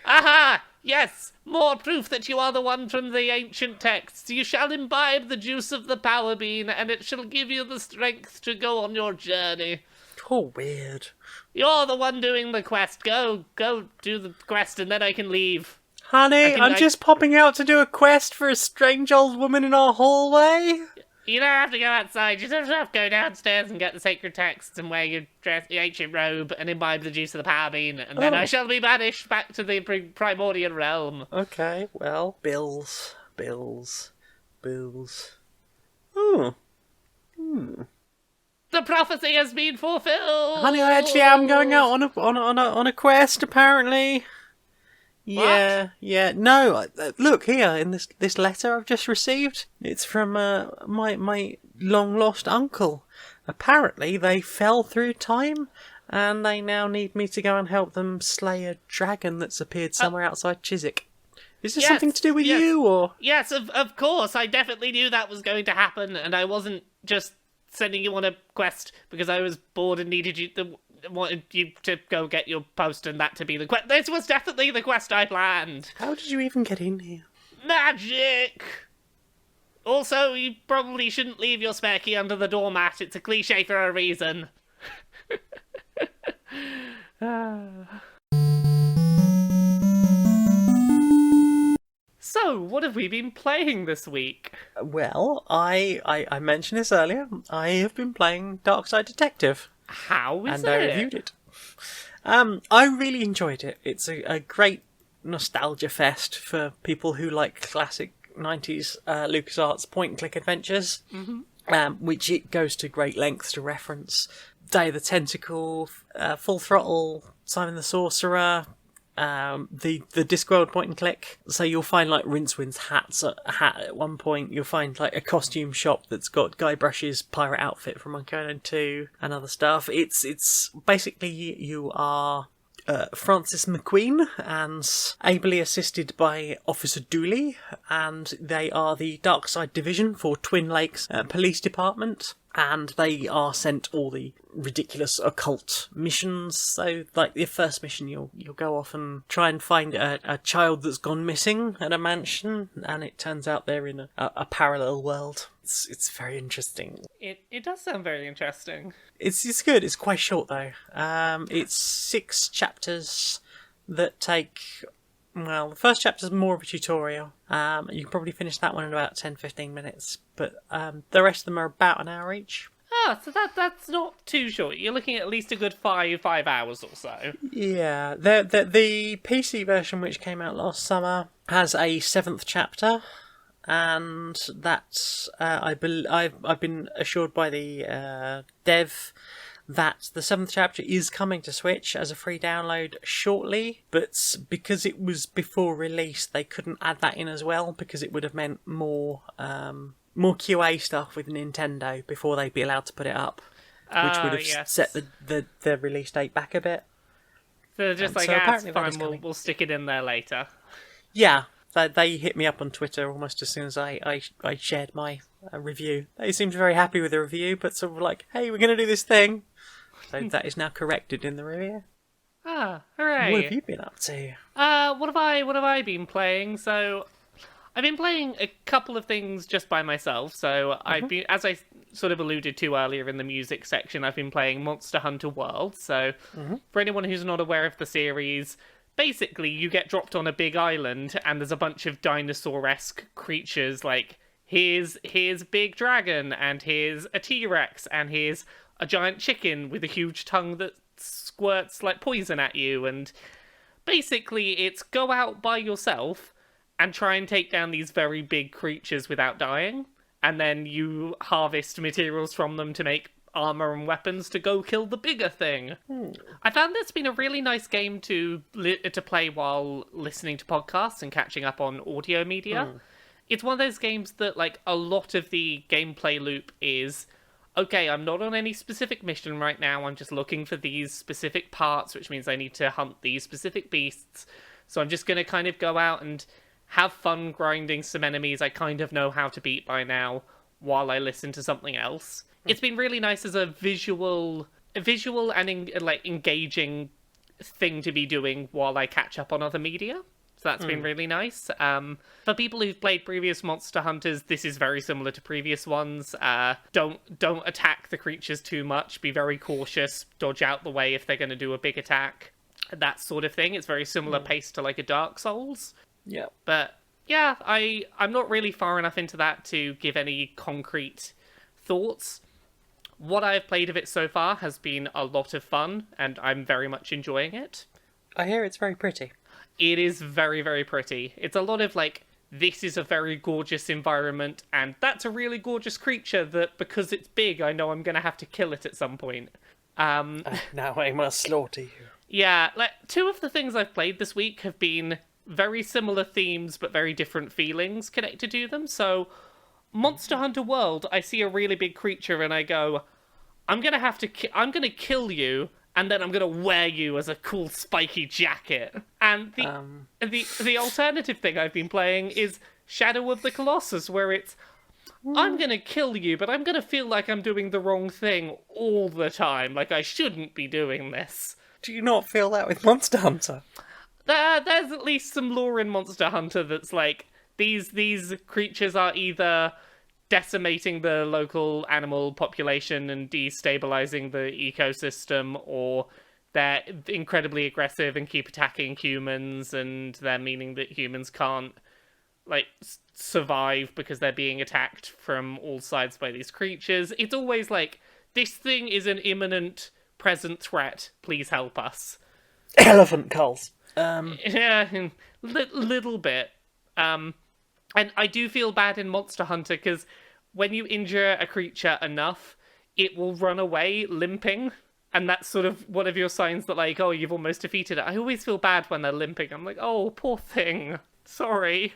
Speaker 2: Aha! Yes! More proof that you are the one from the ancient texts. You shall imbibe the juice of the power bean, and it shall give you the strength to go on your journey.
Speaker 3: Oh, weird.
Speaker 2: You're the one doing the quest. Go do the quest, and then I can leave.
Speaker 3: Honey, I'm just popping out to do a quest for a strange old woman in our hallway.
Speaker 2: You don't have to go outside. You just have to go downstairs and get the sacred texts and wear your ancient robe and imbibe the juice of the power bean, and then I shall be banished back to the primordial realm.
Speaker 3: Okay, well, bills. Oh.
Speaker 2: The prophecy has been fulfilled.
Speaker 3: Honey, I actually am going out on a quest. Apparently. Yeah. No, look here in this letter I've just received. It's from my long lost uncle. Apparently, they fell through time, and they now need me to go and help them slay a dragon that's appeared somewhere outside Chiswick. Is this something to do with you, or?
Speaker 2: Yes, of course. I definitely knew that was going to happen, and I wasn't just sending you on a quest because I was bored and wanted you to go get your post and that to be the quest. This was definitely the quest I planned.
Speaker 3: How did you even get in here?
Speaker 2: Magic! Also, you probably shouldn't leave your spare key under the doormat. It's a cliche for a reason. So, what have we been playing this week?
Speaker 3: Well, I mentioned this earlier. I have been playing Darkside Detective.
Speaker 2: How is
Speaker 3: it? And I reviewed it. I really enjoyed it. It's a great nostalgia fest for people who like classic 90s LucasArts point-and-click adventures, which it goes to great lengths to reference. Day of the Tentacle, Full Throttle, Simon the Sorcerer, the Discworld point and click. So you'll find like Rincewind's hat at one point. You'll find like a costume shop that's got Guybrush's pirate outfit from Monkey Island 2 and other stuff. It's basically you are Francis McQueen and ably assisted by Officer Dooley, and they are the Darkside Division for Twin Lakes Police Department. And they are sent all the ridiculous occult missions. So, like, your first mission, you'll go off and try and find a child that's gone missing at a mansion, and it turns out they're in a parallel world. It's very interesting.
Speaker 2: It does sound very interesting.
Speaker 3: It's good. It's quite short, though. It's 6 chapters that take... Well, the first chapter's more of a tutorial. You can probably finish that one in about 10-15 minutes. But the rest of them are about an hour each.
Speaker 2: Ah, so that's not too short. You're looking at least a good five hours or so.
Speaker 3: Yeah. The PC version, which came out last summer, has a 7th chapter. And that's... I've been assured by the dev that the 7th chapter is coming to Switch as a free download shortly, but because it was before release, they couldn't add that in as well, because it would have meant more QA stuff with Nintendo before they'd be allowed to put it up, which would have set the release date back a bit.
Speaker 2: So just like, it's fine, we'll stick it in there later.
Speaker 3: Yeah, they hit me up on Twitter almost as soon as I shared my review. They seemed very happy with the review, but sort of like, hey, we're going to do this thing. So that is now corrected in the review.
Speaker 2: Ah, hooray!
Speaker 3: What have you been up to?
Speaker 2: What have I been playing? So, I've been playing a couple of things just by myself. So I've been, as I sort of alluded to earlier in the music section, I've been playing Monster Hunter World. So, for anyone who's not aware of the series, basically you get dropped on a big island and there's a bunch of dinosaur-esque creatures. Like, here's a big dragon, and here's a T-Rex, and here's a giant chicken with a huge tongue that squirts like poison at you, and basically it's go out by yourself and try and take down these very big creatures without dying, and then you harvest materials from them to make armor and weapons to go kill the bigger thing. I found it's been a really nice game to play while listening to podcasts and catching up on audio media. It's one of those games that, like, a lot of the gameplay loop is, okay, I'm not on any specific mission right now, I'm just looking for these specific parts, which means I need to hunt these specific beasts, so I'm just going to kind of go out and have fun grinding some enemies I kind of know how to beat by now, while I listen to something else. It's been really nice as a visual and engaging thing to be doing while I catch up on other media. So that's been really nice. For people who've played previous Monster Hunters, this is very similar to previous ones. Don't attack the creatures too much. Be very cautious. Dodge out the way if they're going to do a big attack. That sort of thing. It's very similar pace to like a Dark Souls.
Speaker 3: Yeah.
Speaker 2: But yeah, I'm not really far enough into that to give any concrete thoughts. What I've played of it so far has been a lot of fun, and I'm very much enjoying it.
Speaker 3: I hear it's very pretty.
Speaker 2: It is very, very pretty. It's a lot of, like, this is a very gorgeous environment, and that's a really gorgeous creature that, because it's big, I know I'm going to have to kill it at some point.
Speaker 3: Now I must slaughter you.
Speaker 2: Yeah, like, 2 of the things I've played this week have been very similar themes, but very different feelings connected to them. So, Monster Hunter World, I see a really big creature and I go, I'm going to kill you, and then I'm going to wear you as a cool spiky jacket. And the alternative thing I've been playing is Shadow of the Colossus, where it's, I'm going to kill you, but I'm going to feel like I'm doing the wrong thing all the time. Like, I shouldn't be doing this.
Speaker 3: Do you not feel that with Monster Hunter?
Speaker 2: There's at least some lore in Monster Hunter that's like, these creatures are either decimating the local animal population and destabilizing the ecosystem, or they're incredibly aggressive and keep attacking humans, and they're meaning that humans can't, like, survive because they're being attacked from all sides by these creatures. It's always like, this thing is an imminent present threat, please help us.
Speaker 3: Elephant culls.
Speaker 2: Yeah, little bit. And I do feel bad in Monster Hunter, because when you injure a creature enough, it will run away limping, and that's sort of one of your signs that, like, oh, you've almost defeated it. I always feel bad when they're limping. I'm like, oh, poor thing. Sorry.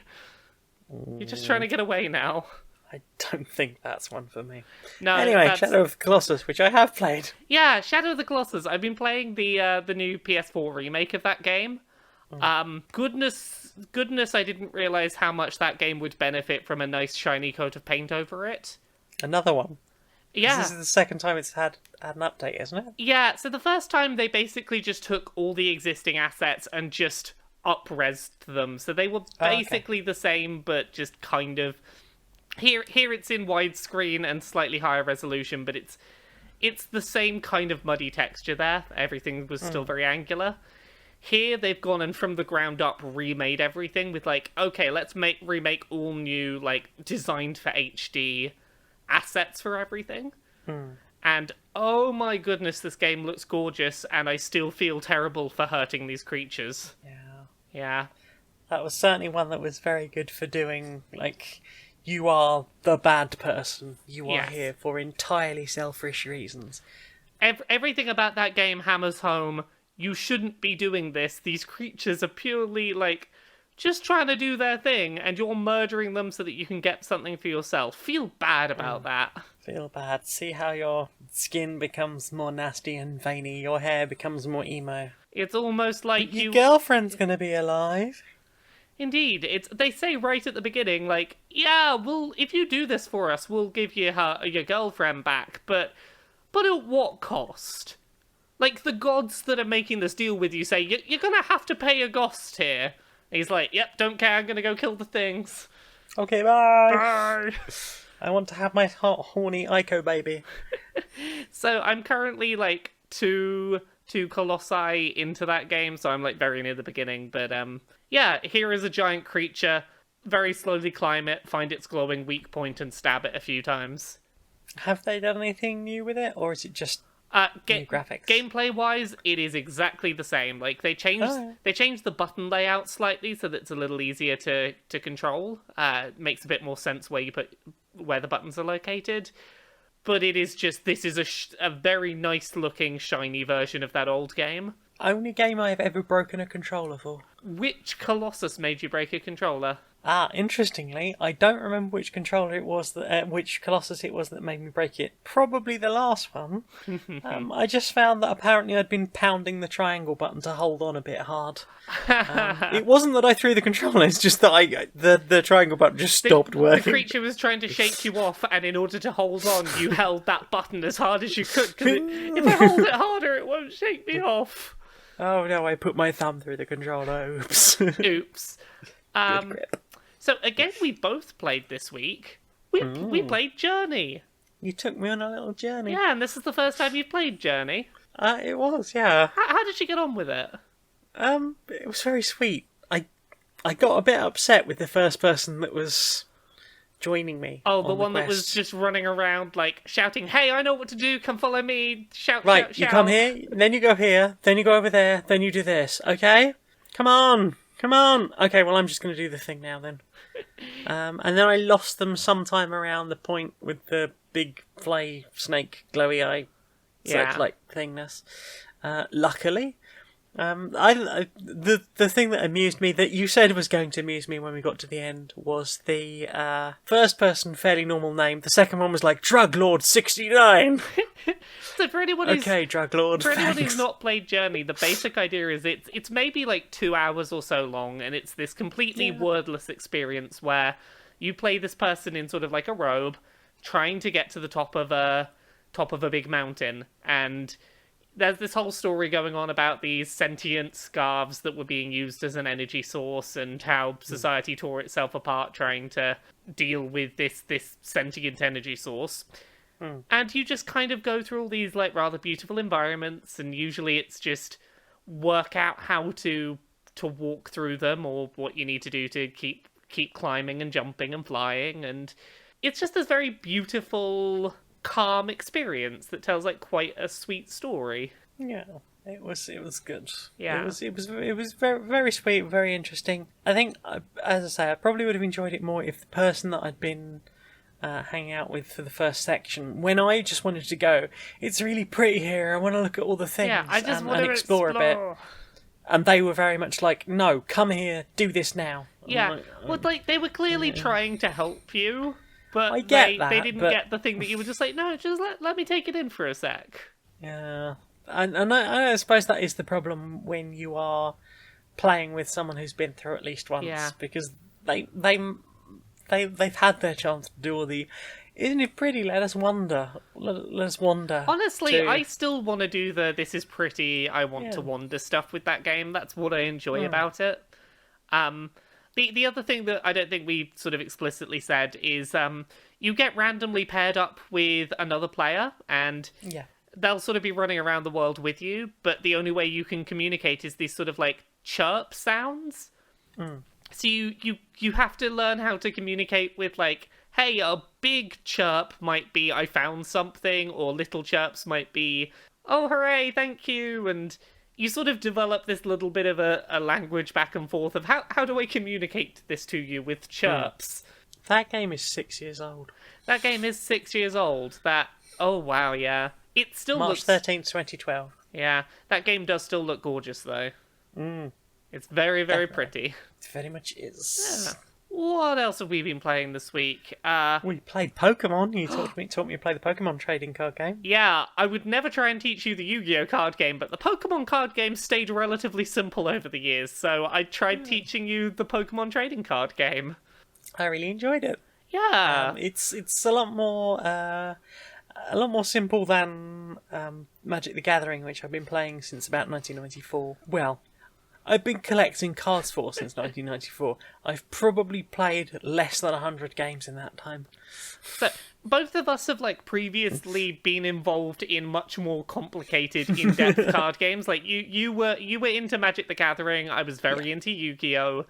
Speaker 2: You're just trying to get away now.
Speaker 3: I don't think that's one for me.
Speaker 2: No.
Speaker 3: Anyway, Shadow of the Colossus, which I have played.
Speaker 2: Yeah, Shadow of the Colossus. I've been playing the new PS4 remake of that game. Goodness, I didn't realise how much that game would benefit from a nice shiny coat of paint over it.
Speaker 3: Another one.
Speaker 2: Yeah.
Speaker 3: This is the second time it's had an update, isn't it?
Speaker 2: Yeah, so the first time they basically just took all the existing assets and just up-resed them. So they were basically the same, but just kind of... Here it's in widescreen and slightly higher resolution, but it's the same kind of muddy texture there. Everything was still very angular. Here they've gone and from the ground up remade everything with, like, okay, let's remake all new, like, designed for HD assets for everything. And oh my goodness, this game looks gorgeous, and I still feel terrible for hurting these creatures. Yeah.
Speaker 3: That was certainly one that was very good for doing, like, you are the bad person. You are here for entirely selfish reasons.
Speaker 2: Everything about that game hammers home, you shouldn't be doing this. These creatures are purely, like, just trying to do their thing, and you're murdering them so that you can get something for yourself. Feel bad about that.
Speaker 3: Feel bad. See how your skin becomes more nasty and veiny, your hair becomes more emo.
Speaker 2: It's almost like
Speaker 3: your girlfriend's gonna be alive.
Speaker 2: Indeed. They say right at the beginning, like, yeah, if you do this for us, we'll give you your girlfriend back, but at what cost? Like, the gods that are making this deal with you say, you're gonna have to pay a cost here. And he's like, yep, don't care, I'm gonna go kill the things.
Speaker 3: Okay, bye! I want to have my hot, horny Ico baby.
Speaker 2: So I'm currently, like, two colossi into that game, so I'm, like, very near the beginning, but, yeah, here is a giant creature, very slowly climb it, find its glowing weak point, and stab it a few times.
Speaker 3: Have they done anything new with it, or is it just new graphics?
Speaker 2: Gameplay-wise, it is exactly the same. Like, they changed the button layout slightly so that it's a little easier to control. It makes a bit more sense where the buttons are located. But it is just, this is a very nice-looking, shiny version of that old game.
Speaker 3: Only game I've ever broken a controller for.
Speaker 2: Which Colossus made you break a controller?
Speaker 3: Interestingly, I don't remember which controller it was which Colossus it was that made me break it. Probably the last one. I just found that apparently I'd been pounding the triangle button to hold on a bit hard. It wasn't that I threw the controller, it's just that the triangle button just stopped working.
Speaker 2: The creature was trying to shake you off, and in order to hold on, you held that button as hard as you could, because if I hold it harder, it won't shake me off.
Speaker 3: Oh no, I put my thumb through the controller. Oops.
Speaker 2: Oops. So again, we both played this week. We played Journey.
Speaker 3: You took me on a little journey.
Speaker 2: Yeah, and this is the first time you've played Journey.
Speaker 3: It was, yeah.
Speaker 2: How did you get on with it?
Speaker 3: It was very sweet. I got a bit upset with the first person that was joining me.
Speaker 2: Oh, the
Speaker 3: on
Speaker 2: one that was
Speaker 3: quest.
Speaker 2: just running around, like, shouting, "Hey, I know what to do, come follow me, shout,
Speaker 3: Right,
Speaker 2: shout,
Speaker 3: you
Speaker 2: shout."
Speaker 3: come here, then you go here, then you go over there, then you do this, okay? Come on! Okay, well, I'm just going to do the thing now, then. And then I lost them sometime around the point with the big flay snake glowy eye searchlight thingness. Luckily. The thing that amused me, that you said was going to amuse me when we got to the end, was the first person fairly normal name. The second one was like Drug Lord 69.
Speaker 2: So for anyone
Speaker 3: Okay, Drug Lord.
Speaker 2: For anyone who's
Speaker 3: thanks.
Speaker 2: not played Journey, the basic idea is it's maybe like 2 hours or so long, and it's this completely wordless experience where you play this person in sort of like a robe, trying to get to the top of a big mountain, and there's this whole story going on about these sentient scarves that were being used as an energy source, and how society tore itself apart trying to deal with this sentient energy source. And you just kind of go through all these like rather beautiful environments, and usually it's just work out how to walk through them, or what you need to do to keep climbing and jumping and flying, and it's just this very beautiful, calm experience that tells like quite a sweet story.
Speaker 3: Yeah, it was good.
Speaker 2: Yeah.
Speaker 3: It was very, very sweet, very interesting. I think, as I say, I probably would have enjoyed it more if the person that I'd been hanging out with for the first section, when I just wanted to go, it's really pretty here, I want to look at all the things
Speaker 2: I just want
Speaker 3: and
Speaker 2: to
Speaker 3: explore a bit. And they were very much like, no, come here, do this now.
Speaker 2: Yeah,
Speaker 3: I'm like,
Speaker 2: well, like they were clearly trying to help you, but
Speaker 3: I get
Speaker 2: they
Speaker 3: that,
Speaker 2: didn't
Speaker 3: but-
Speaker 2: get the thing that you were just like, no, just let me take it in for a sec.
Speaker 3: Yeah, and I suppose that is the problem when you are playing with someone who's been through at least once,
Speaker 2: Yeah.
Speaker 3: because they've had their chance to do all the. Isn't it pretty? Let us wander. Let us wander.
Speaker 2: Honestly,
Speaker 3: to-
Speaker 2: I still want to do the "this is pretty, I want to wander" stuff with that game. That's what I enjoy about it. The other thing that I don't think we sort of explicitly said is you get randomly paired up with another player, and
Speaker 3: Yeah.
Speaker 2: they'll sort of be running around the world with you, but the only way you can communicate is these sort of like chirp sounds. So you have to learn how to communicate with like, hey, a big chirp might be "I found something," or little chirps might be "Oh, hooray, thank you," and you sort of develop this little bit of a language back and forth of how do I communicate this to you with chirps.
Speaker 3: That game is 6 years old.
Speaker 2: That game is 6 years old. Oh wow, yeah. It still
Speaker 3: March
Speaker 2: looks
Speaker 3: 13th, 2012.
Speaker 2: Yeah, that game does still look gorgeous though. It's very, very pretty.
Speaker 3: It very much is.
Speaker 2: What else have we been playing this week?
Speaker 3: We played Pokemon. You taught me to play the Pokemon trading card game.
Speaker 2: Yeah, I would never try and teach you the Yu-Gi-Oh card game, but the Pokemon card game stayed relatively simple over the years, so I tried teaching you the Pokemon trading card game.
Speaker 3: I really enjoyed it.
Speaker 2: Yeah.
Speaker 3: It's a lot more simple than Magic the Gathering, which I've been playing since about 1994. Well, I've been collecting cards for since 1994. I've probably played less than 100 games in that time.
Speaker 2: So both of us have like previously been involved in much more complicated, in-depth card games. Like you were into Magic the Gathering. I was very into Yu-Gi-Oh.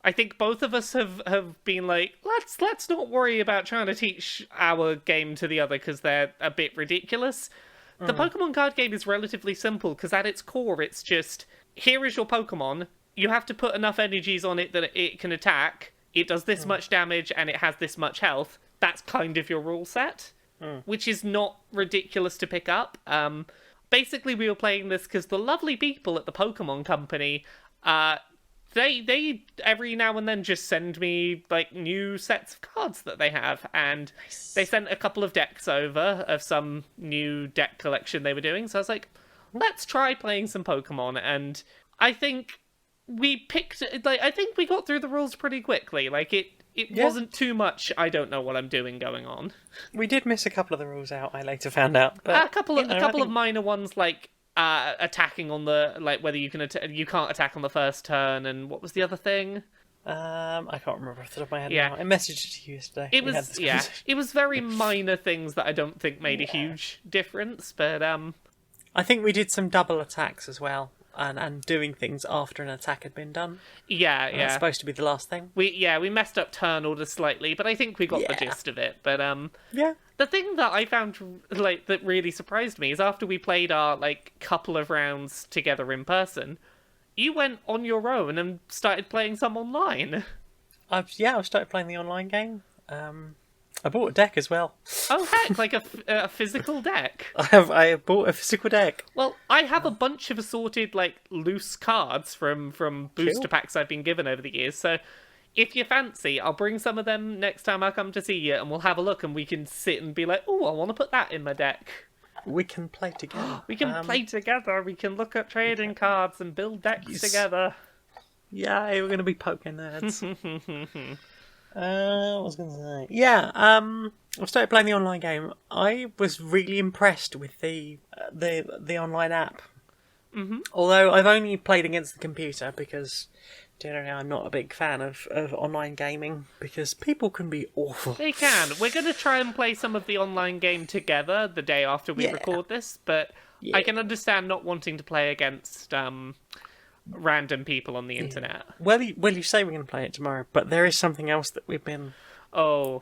Speaker 2: I think both of us have been like, let's not worry about trying to teach our game to the other because they're a bit ridiculous. The Pokemon card game is relatively simple because at its core, it's just, here is your Pokemon. You have to put enough energies on it that it can attack. It does this much damage and it has this much health. That's kind of your rule set, which is not ridiculous to pick up. Basically, we were playing this because the lovely people at the Pokemon Company, they every now and then just send me like new sets of cards that they have, and they sent a couple of decks over of some new deck collection they were doing. So I was like, let's try playing some Pokemon, and I think we got through the rules pretty quickly. Like it wasn't too much I don't know what I'm doing going on.
Speaker 3: We did miss a couple of the rules out, I later found out. But,
Speaker 2: A couple of minor ones, like attacking on the, like whether you can't attack on the first turn, and what was the other thing?
Speaker 3: I can't remember off the top of my head
Speaker 2: Yeah.
Speaker 3: now. I messaged it to you yesterday.
Speaker 2: It
Speaker 3: We had
Speaker 2: was
Speaker 3: this
Speaker 2: yeah,
Speaker 3: conversation.
Speaker 2: it was very minor things that I don't think made a huge difference, but
Speaker 3: I think we did some double attacks as well. and doing things after an attack had been done.
Speaker 2: Yeah,
Speaker 3: That's
Speaker 2: yeah.
Speaker 3: supposed to be the last thing.
Speaker 2: We messed up turn order slightly, but I think we got the
Speaker 3: Yeah.
Speaker 2: gist of it. But
Speaker 3: Yeah.
Speaker 2: the thing that I found like that really surprised me is after we played our like couple of rounds together in person, you went on your own and started playing some online.
Speaker 3: I've started playing the online game. I bought a deck as well.
Speaker 2: Oh heck, like a physical deck.
Speaker 3: I have bought a physical deck.
Speaker 2: Well, I have a bunch of assorted like loose cards from booster packs I've been given over the years. So if you fancy, I'll bring some of them next time I come to see you, and we'll have a look, and we can sit and be like, "Oh, I want to put that in my deck."
Speaker 3: We can play together.
Speaker 2: We can play together. We can look at trading cards and build decks together.
Speaker 3: Yeah, we're going to be poking nerds. What was I going to say? Yeah, I started playing the online game. I was really impressed with the online app. Mm-hmm. Although I've only played against the computer because generally I'm not a big fan of online gaming because people can be awful.
Speaker 2: They can. We're going to try and play some of the online game together the day after we record this, but I can understand not wanting to play against random people on the internet.
Speaker 3: Well, you say we're going to play it tomorrow, but there is something else that we've been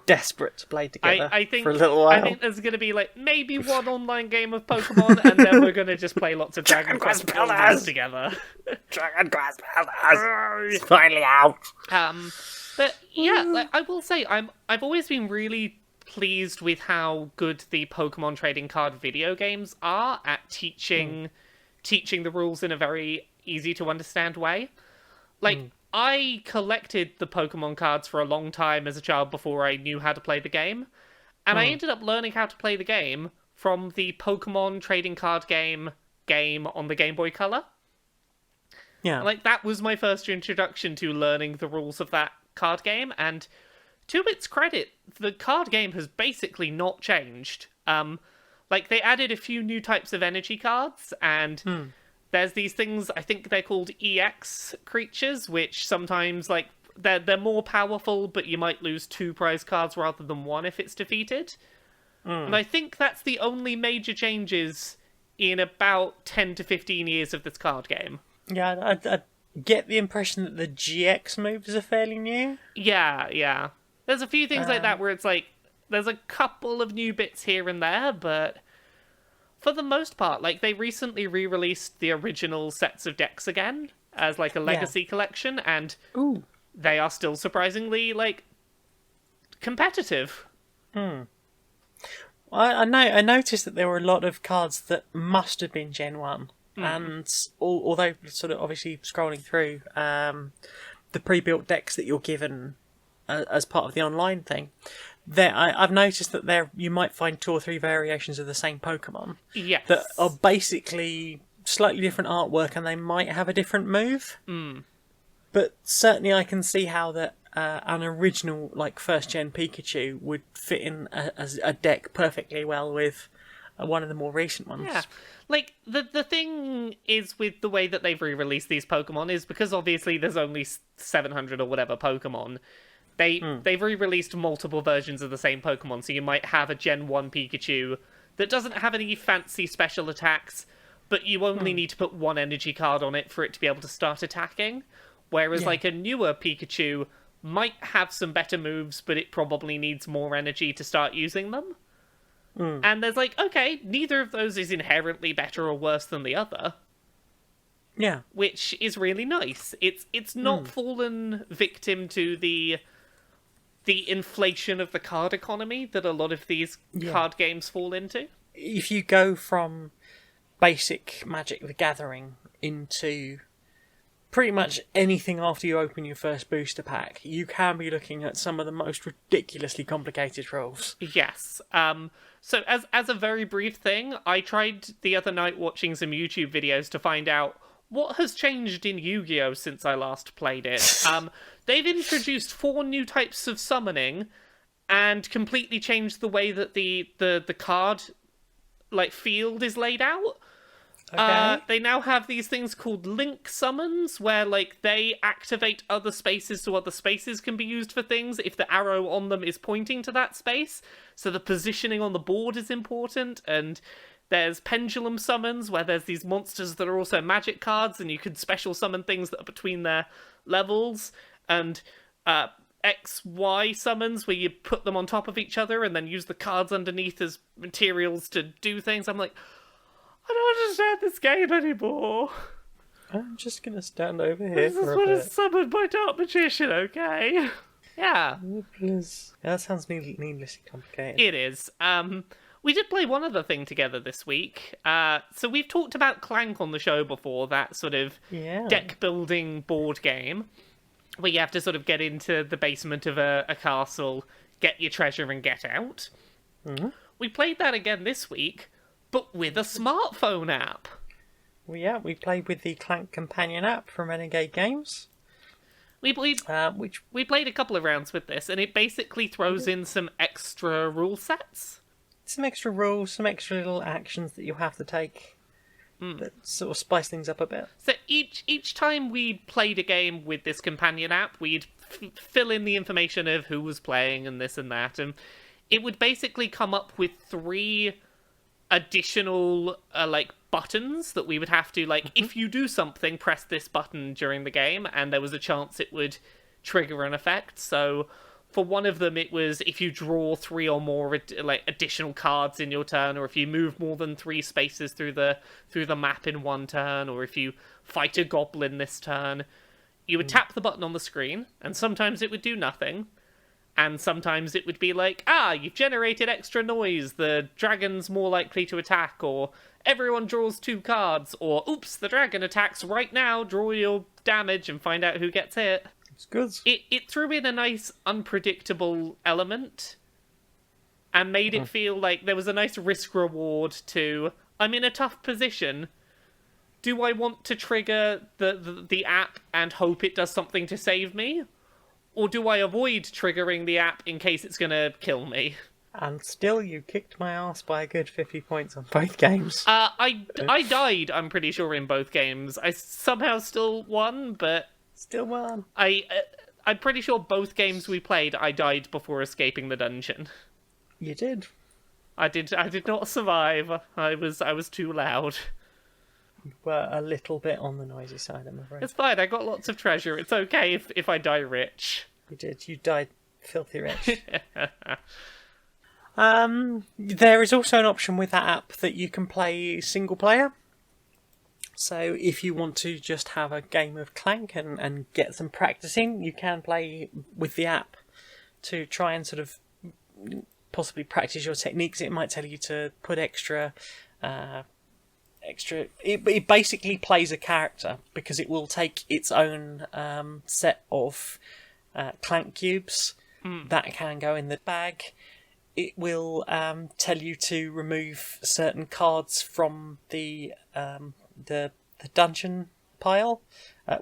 Speaker 3: desperate to play together
Speaker 2: I think,
Speaker 3: for a little while.
Speaker 2: I think there's going to be like maybe one online game of Pokemon, and then we're going to just play lots of Dragon Quest Builders together.
Speaker 3: Dragon Quest Builders! It's finally out!
Speaker 2: But yeah, like, I will say I've always been really pleased with how good the Pokemon trading card video games are at teaching the rules in a very easy to understand way. Like, I collected the Pokemon cards for a long time as a child before I knew how to play the game. And I ended up learning how to play the game from the Pokemon trading card game on the Game Boy Color.
Speaker 3: Yeah.
Speaker 2: Like, that was my first introduction to learning the rules of that card game, and to its credit, the card game has basically not changed. Like, they added a few new types of energy cards, and there's these things, I think they're called EX creatures, which sometimes, like, they're more powerful, but you might lose 2 prize cards rather than 1 if it's defeated. And I think that's the only major changes in about 10 to 15 years of this card game.
Speaker 3: Yeah, I get the impression that the GX moves are fairly new.
Speaker 2: Yeah. There's a few things like that where it's like, there's a couple of new bits here and there, but for the most part, like, they recently re-released the original sets of decks again as, like, a legacy collection, and they are still surprisingly, like, competitive.
Speaker 3: I noticed that there were a lot of cards that must have been Gen 1. And although sort of obviously scrolling through the pre-built decks that you're given as part of the online thing, I've noticed that you might find 2 or 3 variations of the same Pokemon.
Speaker 2: Yes.
Speaker 3: That are basically slightly different artwork, and they might have a different move. But certainly I can see how that an original, like, first-gen Pikachu would fit in as a deck perfectly well with one of the more recent ones.
Speaker 2: Yeah. Like, the thing is with the way that they've re-released these Pokemon is because obviously there's only 700 or whatever Pokemon. They've re-released multiple versions of the same Pokemon, so you might have a Gen 1 Pikachu that doesn't have any fancy special attacks, but you only need to put 1 energy card on it for it to be able to start attacking. Whereas, like, a newer Pikachu might have some better moves, but it probably needs more energy to start using them. And there's like, okay, neither of those is inherently better or worse than the other.
Speaker 3: Yeah.
Speaker 2: Which is really nice. It's not fallen victim to the inflation of the card economy that a lot of these card games fall into.
Speaker 3: If you go from basic Magic the Gathering into pretty much anything after you open your first booster pack, you can be looking at some of the most ridiculously complicated rules.
Speaker 2: Yes. So as a very brief thing, I tried the other night watching some YouTube videos to find out what has changed in Yu-Gi-Oh! Since I last played it. They've introduced 4 new types of summoning and completely changed the way that the card, like, field is laid out.
Speaker 3: Okay.
Speaker 2: They now have these things called link summons, where, like, they activate other spaces so other spaces can be used for things if the arrow on them is pointing to that space. So the positioning on the board is important, and There's pendulum summons, where there's these monsters that are also magic cards, and you can special summon things that are between their levels. And XY summons, where you put them on top of each other and then use the cards underneath as materials to do things. I'm like, I don't understand this game anymore.
Speaker 3: I'm just going to stand over here
Speaker 2: This is
Speaker 3: for a
Speaker 2: what
Speaker 3: bit.
Speaker 2: is summoned by Dark Magician, okay? Yeah.
Speaker 3: Yeah, that sounds needlessly complicated.
Speaker 2: It is. We did play one other thing together this week. So we've talked about Clank on the show before, that sort of deck-building board game, where you have to sort of get into the basement of a castle, get your treasure, and get out.
Speaker 3: Mm-hmm.
Speaker 2: We played that again this week, but with a smartphone app.
Speaker 3: Well, yeah, we played with the Clank Companion app from Renegade Games.
Speaker 2: We played a couple of rounds with this, and it basically throws in some extra rule sets.
Speaker 3: Some extra rules, some extra little actions that you have to take that sort of spice things up a bit.
Speaker 2: So each time we played a game with this companion app, we'd fill in the information of who was playing and this and that, and it would basically come up with 3 additional buttons that we would have to if you do something, press this button during the game, and there was a chance it would trigger an effect. So for one of them, it was if you draw 3 or more additional cards in your turn, or if you move more than 3 spaces through the map in one turn, or if you fight a goblin this turn, you would tap the button on the screen, and sometimes it would do nothing. And sometimes it would be like, you've generated extra noise, the dragon's more likely to attack, or everyone draws 2 cards, or oops, the dragon attacks right now, draw your damage and find out who gets hit.
Speaker 3: It's good.
Speaker 2: It threw in a nice, unpredictable element, and made it feel like there was a nice risk-reward to, I'm in a tough position. Do I want to trigger the app and hope it does something to save me? Or do I avoid triggering the app in case it's going to kill me?
Speaker 3: And still, you kicked my ass by a good 50 points on both games.
Speaker 2: I died, I'm pretty sure, in both games. I somehow still won, but...
Speaker 3: Still won.
Speaker 2: I'm pretty sure both games we played, I died before escaping the dungeon.
Speaker 3: You did.
Speaker 2: I did not survive. I was too loud.
Speaker 3: You were a little bit on the noisy side, I'm afraid.
Speaker 2: It's fine, I got lots of treasure. It's okay if I die rich.
Speaker 3: You did. You died filthy rich. There is also an option with that app that you can play single player. So if you want to just have a game of Clank and get some practice in, you can play with the app to try and sort of possibly practice your techniques. It might tell you to put extra. It basically plays a character because it will take its own set of Clank cubes that can go in the bag. It will tell you to remove certain cards from the dungeon pile,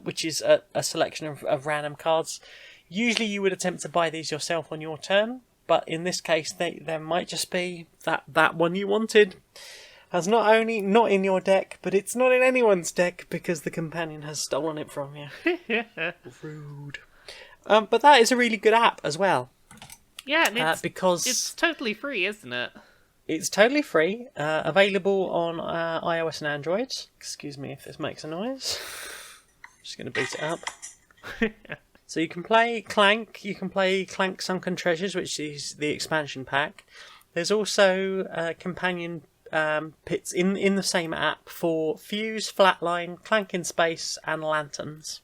Speaker 3: which is a selection of random cards. Usually you would attempt to buy these yourself on your turn, but in this case there might just be that one you wanted has not only not in your deck, but it's not in anyone's deck because the companion has stolen it from you. Rude. But that is a really good app as well.
Speaker 2: Yeah, and
Speaker 3: because
Speaker 2: it's totally free, isn't it?
Speaker 3: It's totally free, available on iOS and Android. Excuse me if this makes a noise. I'm just going to boot it up. So you can play Clank, you can play Clank Sunken Treasures, which is the expansion pack. There's also companion pits in the same app for Fuse, Flatline, Clank in Space, and Lanterns.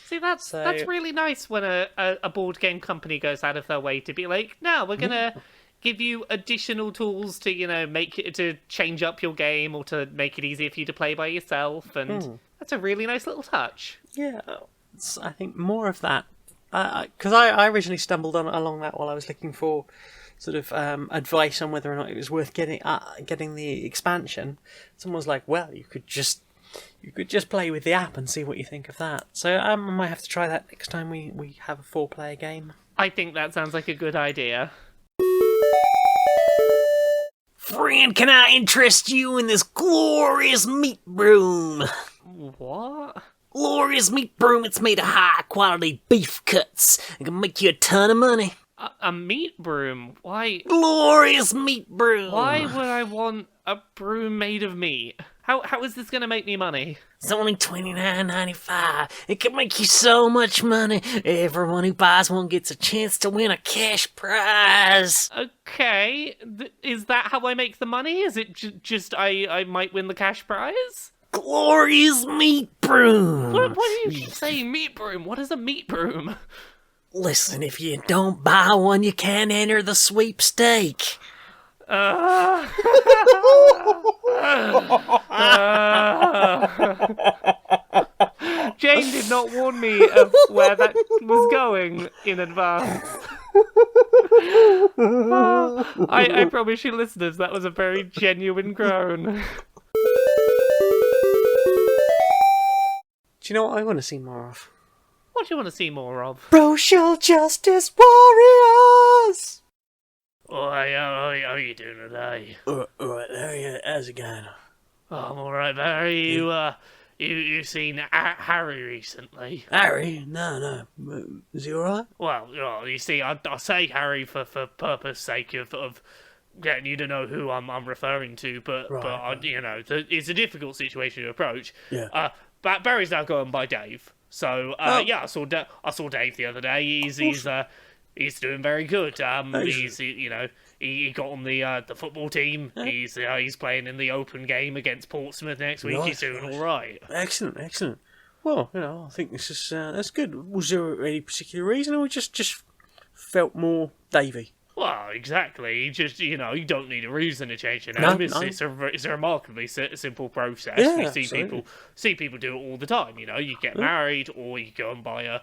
Speaker 2: See, that's really nice when a board game company goes out of their way to be like, no, we're gonna give you additional tools to, make it to change up your game or to make it easier for you to play by yourself, and that's a really nice little touch.
Speaker 3: Yeah, I think more of that, because I originally stumbled along that while I was looking for sort of advice on whether or not it was worth getting the expansion. Someone was like, well, you could just play with the app and see what you think of that. So I might have to try that next time we have a 4-player game.
Speaker 2: I think that sounds like a good idea.
Speaker 1: Friend, can I interest you in this glorious meat broom?
Speaker 2: What?
Speaker 1: Glorious meat broom, it's made of high quality beef cuts. It can make you a ton of money.
Speaker 2: A meat broom? Why?
Speaker 1: Glorious meat broom!
Speaker 2: Why would I want a broom made of meat? How is this gonna make me money?
Speaker 1: It's only $29.95. It can make you so much money. Everyone who buys one gets a chance to win a cash prize.
Speaker 2: Okay, is that how I make the money? Is it just I might win the cash prize?
Speaker 1: Glorious meat broom!
Speaker 2: What do you keep saying, meat broom? What is a meat broom?
Speaker 1: Listen, if you don't buy one, you can't enter the sweepstake.
Speaker 2: Jane did not warn me of where that was going in advance. I promise you listeners, that was a very genuine groan.
Speaker 3: Do you know what I want to see more of?
Speaker 2: What do you want to see more of?
Speaker 3: Social justice warriors!
Speaker 2: Oh, hey, how are you doing today?
Speaker 1: Alright, how's it going?
Speaker 2: Oh, I'm alright, Barry. You seen Harry recently?
Speaker 1: Harry? No. Is he alright?
Speaker 2: Well, you see, I say Harry for purpose sake of getting you to know who I'm referring to, but it's a difficult situation to approach.
Speaker 1: Yeah.
Speaker 2: But Barry's now going by Dave. So yeah, I saw Dave the other day. He's doing very good. He got on the football team. He's playing in the Open game against Portsmouth next week. He's doing all right.
Speaker 1: Excellent. Well, I think this is that's good. Was there any particular reason, or just felt more Davey?
Speaker 2: Well, exactly. You just, you don't need a reason to change your name. It's a remarkably simple process.
Speaker 1: Yeah,
Speaker 2: we see people do it all the time. You get married, or you go and buy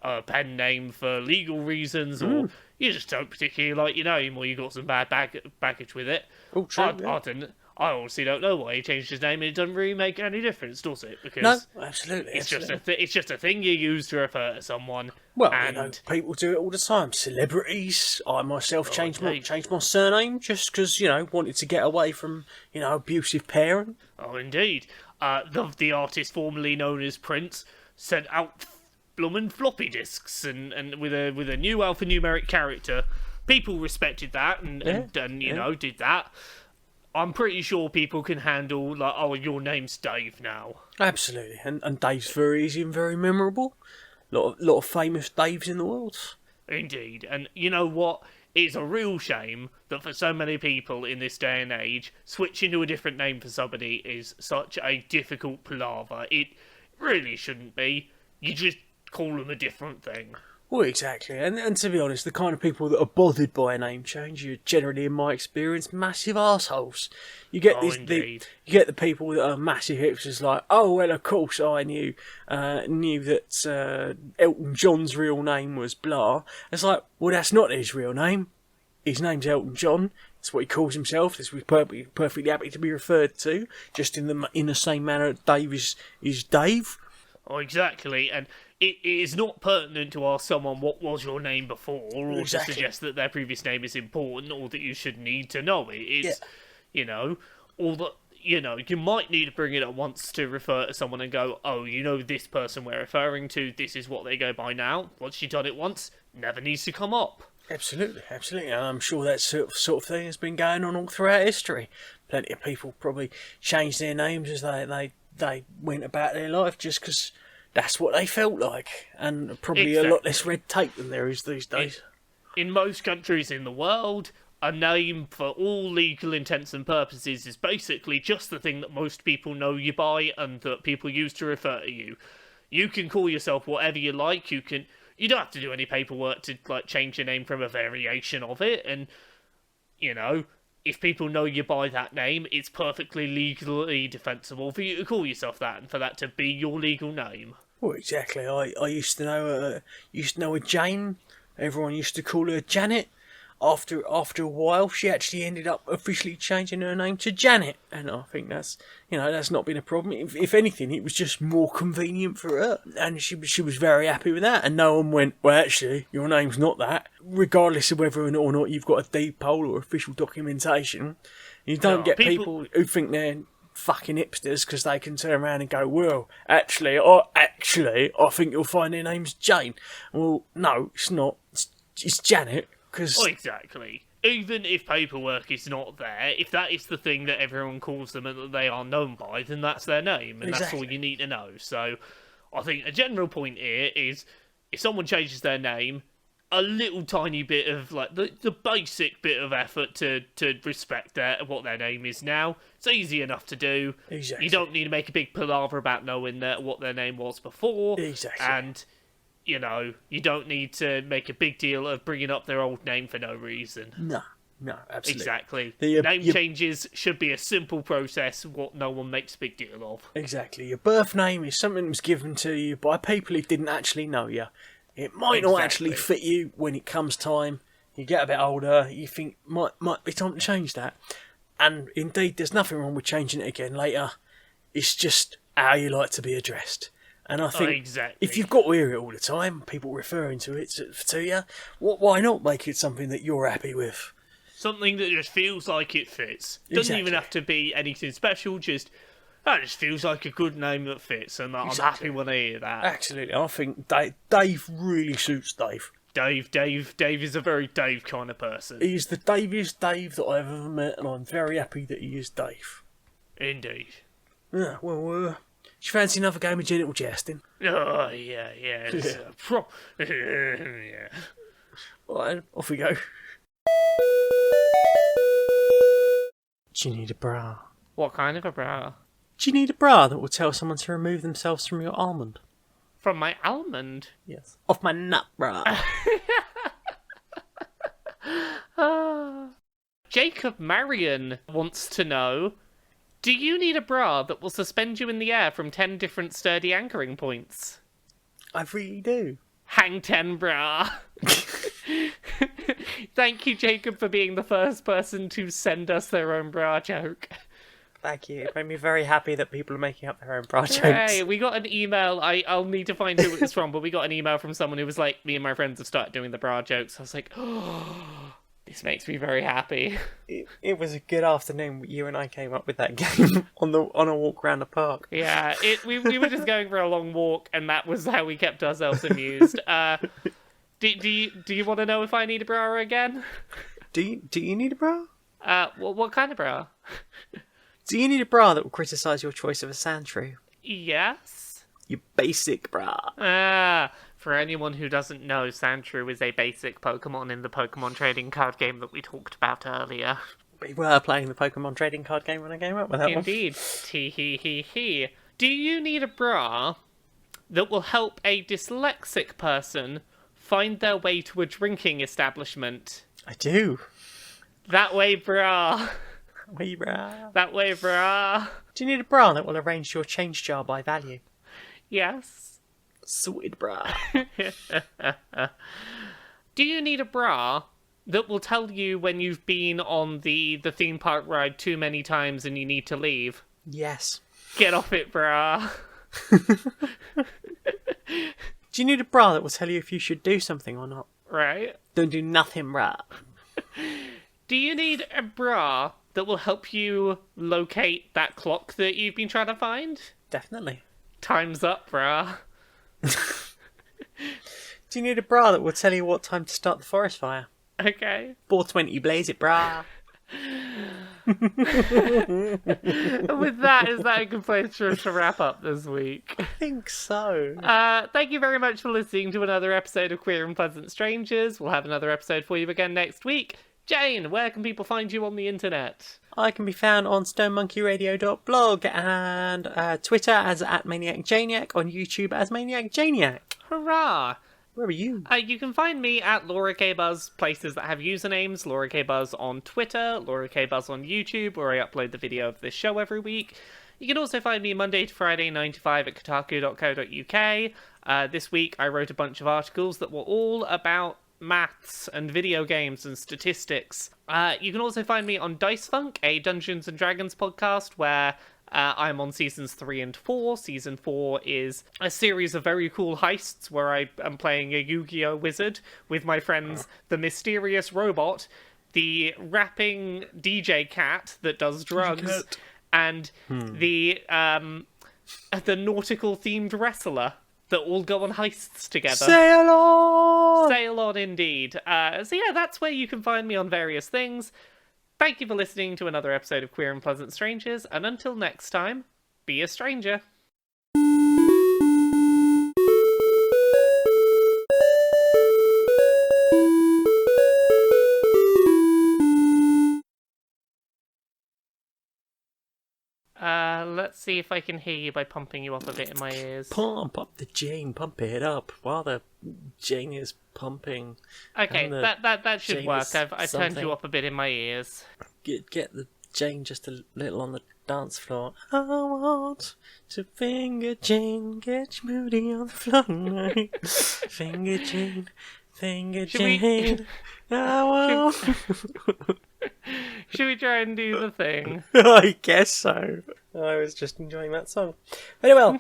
Speaker 2: a pen name for legal reasons, or you just don't particularly like your name, or you got some bad baggage with it.
Speaker 1: Oh, true.
Speaker 2: I honestly don't know why he changed his name, and it doesn't really make any difference, does it? Because
Speaker 1: no, absolutely.
Speaker 2: It's just a thing you use to refer to someone.
Speaker 1: Well,
Speaker 2: and
Speaker 1: people do it all the time. Celebrities. I myself changed my surname just because wanted to get away from abusive parent.
Speaker 2: Oh, indeed. The artist formerly known as Prince sent out bloomin' floppy disks and with a new alphanumeric character. People respected that and did that. I'm pretty sure people can handle your name's Dave now.
Speaker 1: Absolutely, and Dave's very easy and very memorable. Lot of famous Daves in the world.
Speaker 2: Indeed, and you know what? It's a real shame that for so many people in this day and age, switching to a different name for somebody is such a difficult palaver. It really shouldn't be. You just call them a different thing.
Speaker 1: Well, exactly, and to be honest, the kind of people that are bothered by a name change are generally, in my experience, massive arseholes. You get you get the people that are massive hipsters, like, oh well, of course I knew that Elton John's real name was blah. It's like, well, that's not his real name. His name's Elton John. That's what he calls himself. That's what he's perfectly happy to be referred to, just in the same manner that Dave is Dave.
Speaker 2: Oh, exactly, and it is not pertinent to ask someone what was your name before, or
Speaker 1: exactly.
Speaker 2: to suggest that their previous name is important, or that you should need to know it. It's, or that, you might need to bring it up once to refer to someone and go, oh, this person we're referring to, this is what they go by now. Once you've done it once, never needs to come up.
Speaker 1: Absolutely. And I'm sure that sort of thing has been going on all throughout history. Plenty of people probably changed their names as they went about their life just because that's what they felt like, and probably a lot less red tape than there is these days.
Speaker 2: In most countries in the world, a name for all legal intents and purposes is basically just the thing that most people know you by and that people use to refer to you. You can call yourself whatever you like. You don't have to do any paperwork to change your name from a variation of it, and if people know you by that name, it's perfectly legally defensible for you to call yourself that and for that to be your legal name.
Speaker 1: Well, exactly. I used to know a Jane. Everyone used to call her Janet. After a while, she actually ended up officially changing her name to Janet, and I think that's not been a problem. If anything, it was just more convenient for her, and she was very happy with that. And no one went, well, actually, your name's not that, regardless of whether or not you've got a deed poll or official documentation. You don't get people who think they're fucking hipsters because they can turn around and go, well, actually, I think you'll find their name's Jane. Well, no, it's not. It's it's Janet, because...
Speaker 2: Oh, exactly. Even if paperwork is not there, if that is the thing that everyone calls them and that they are known by, then that's their name, and that's all you need to know. So, I think a general point here is, if someone changes their name, a little tiny bit of, like, the basic bit of effort to respect what their name is now. It's easy enough to do.
Speaker 1: Exactly.
Speaker 2: You don't need to make a big palaver about knowing what their name was before.
Speaker 1: Exactly.
Speaker 2: And... you don't need to make a big deal of bringing up their old name for no reason.
Speaker 1: No, absolutely.
Speaker 2: Exactly.
Speaker 1: Name
Speaker 2: changes should be a simple process, what no one makes a big deal of.
Speaker 1: Exactly. Your birth name is something that was given to you by people who didn't actually know you. It might not actually fit you when it comes time. You get a bit older, you think, might be time to change that. And indeed, there's nothing wrong with changing it again later. It's just how you like to be addressed. And I think if you've got to hear it all the time, people referring to it to you, why not make it something that you're happy with?
Speaker 2: Something that just feels like it fits. Doesn't even have to be anything special, just feels like a good name that fits, and I'm happy when I hear that.
Speaker 1: Absolutely. I think Dave really suits Dave.
Speaker 2: Dave is a very Dave kind of person.
Speaker 1: He's the Daviest Dave that I've ever met, and I'm very happy that he is Dave.
Speaker 2: Indeed.
Speaker 1: Yeah, well, do you fancy another game of genital jousting?
Speaker 2: Oh, yeah. It's, yeah.
Speaker 1: Alright, off we go. Do you need a bra?
Speaker 2: What kind of a bra?
Speaker 1: Do you need a bra that will tell someone to remove themselves from your almond?
Speaker 2: From my almond?
Speaker 1: Yes. Off my nut bra.
Speaker 2: Jacob Marion wants to know, do you need a bra that will suspend you in the air from 10 different sturdy anchoring points?
Speaker 1: I really do.
Speaker 2: Hang 10 bra. Thank you, Jacob, for being the first person to send us their own bra joke.
Speaker 3: Thank you. It made me very happy that people are making up their own bra jokes.
Speaker 2: Hey, we got an email. I'll need to find who it was from, but we got an email from someone who was like, me and my friends have started doing the bra jokes. I was like, oh, this makes me very happy.
Speaker 3: It was a good afternoon. You and I came up with that game on a walk around the park.
Speaker 2: Yeah, we were just going for a long walk, and that was how we kept ourselves amused. Do you want to know if I need a bra again?
Speaker 3: Do you need a bra?
Speaker 2: What kind of bra?
Speaker 3: Do you need a bra that will criticise your choice of a Sandshrew?
Speaker 2: Yes.
Speaker 3: Your basic bra.
Speaker 2: For anyone who doesn't know, Sandshrew is a basic Pokemon in the Pokemon trading card game that we talked about earlier.
Speaker 3: We were playing the Pokemon trading card game when I came up with that one.
Speaker 2: Indeed. Tee-hee-hee-hee. Do you need a bra that will help a dyslexic person find their way to a drinking establishment?
Speaker 3: I do.
Speaker 2: That way, bra.
Speaker 3: Wee bra.
Speaker 2: That way, bra.
Speaker 3: Do you need a bra that will arrange your change jar by value?
Speaker 2: Yes.
Speaker 3: Sorted bra.
Speaker 2: Do you need a bra that will tell you when you've been on the theme park ride too many times and you need to leave?
Speaker 3: Yes.
Speaker 2: Get off it, bra.
Speaker 3: Do you need a bra that will tell you if you should do something or not?
Speaker 2: Right.
Speaker 3: Don't do nothing, bra.
Speaker 2: Do you need a bra that will help you locate that clock that you've been trying to find?
Speaker 3: Definitely.
Speaker 2: Time's up, bra.
Speaker 3: Do you need a bra that will tell you what time to start the forest fire?
Speaker 2: Okay.
Speaker 3: 4:20, blaze it, bra.
Speaker 2: And with that, is that a good place for us to wrap up this week?
Speaker 3: I think so.
Speaker 2: Thank you very much for listening to another episode of Queer and Pleasant Strangers. We'll have another episode for you again next week. Jane, where can people find you on the internet?
Speaker 3: I can be found on stonemonkeyradio.blog and Twitter as @ManiacJaniac, on YouTube as ManiacJaniac.
Speaker 2: Hurrah!
Speaker 3: Where are you?
Speaker 2: You can find me at LauraKBuzz, places that have usernames. LauraKBuzz on Twitter, LauraKBuzz on YouTube, where I upload the video of this show every week. You can also find me Monday to Friday, 9 to 5 at kotaku.co.uk. This week I wrote a bunch of articles that were all about maths and video games and statistics. You can also find me on Dice Funk, a Dungeons and Dragons podcast where I'm on seasons 3 and 4. Season 4 is a series of very cool heists where I am playing a Yu-Gi-Oh! Wizard with my friends, the mysterious robot, the rapping DJ cat that does drugs, and the nautical themed wrestler. that all go on heists together.
Speaker 3: Sail on!
Speaker 2: Sail on indeed. So yeah, that's where you can find me on various things. Thank you for listening to another episode of Queer and Pleasant Strangers, and until next time, be a stranger. Let's see if I can hear you by pumping you up a bit in my ears.
Speaker 3: Pump up the Jane, pump it up while the Jane is pumping.
Speaker 2: Okay, that should
Speaker 3: Jane
Speaker 2: work.
Speaker 3: is
Speaker 2: I turned
Speaker 3: something.
Speaker 2: you up a bit in my ears.
Speaker 3: Get the Jane just a little on the dance floor. I want to finger Jane, get your booty on the floor tonight. Finger Jane, finger Jane. I want.
Speaker 2: Should we try and do the thing?
Speaker 3: I guess so. I was just enjoying that song. Very well.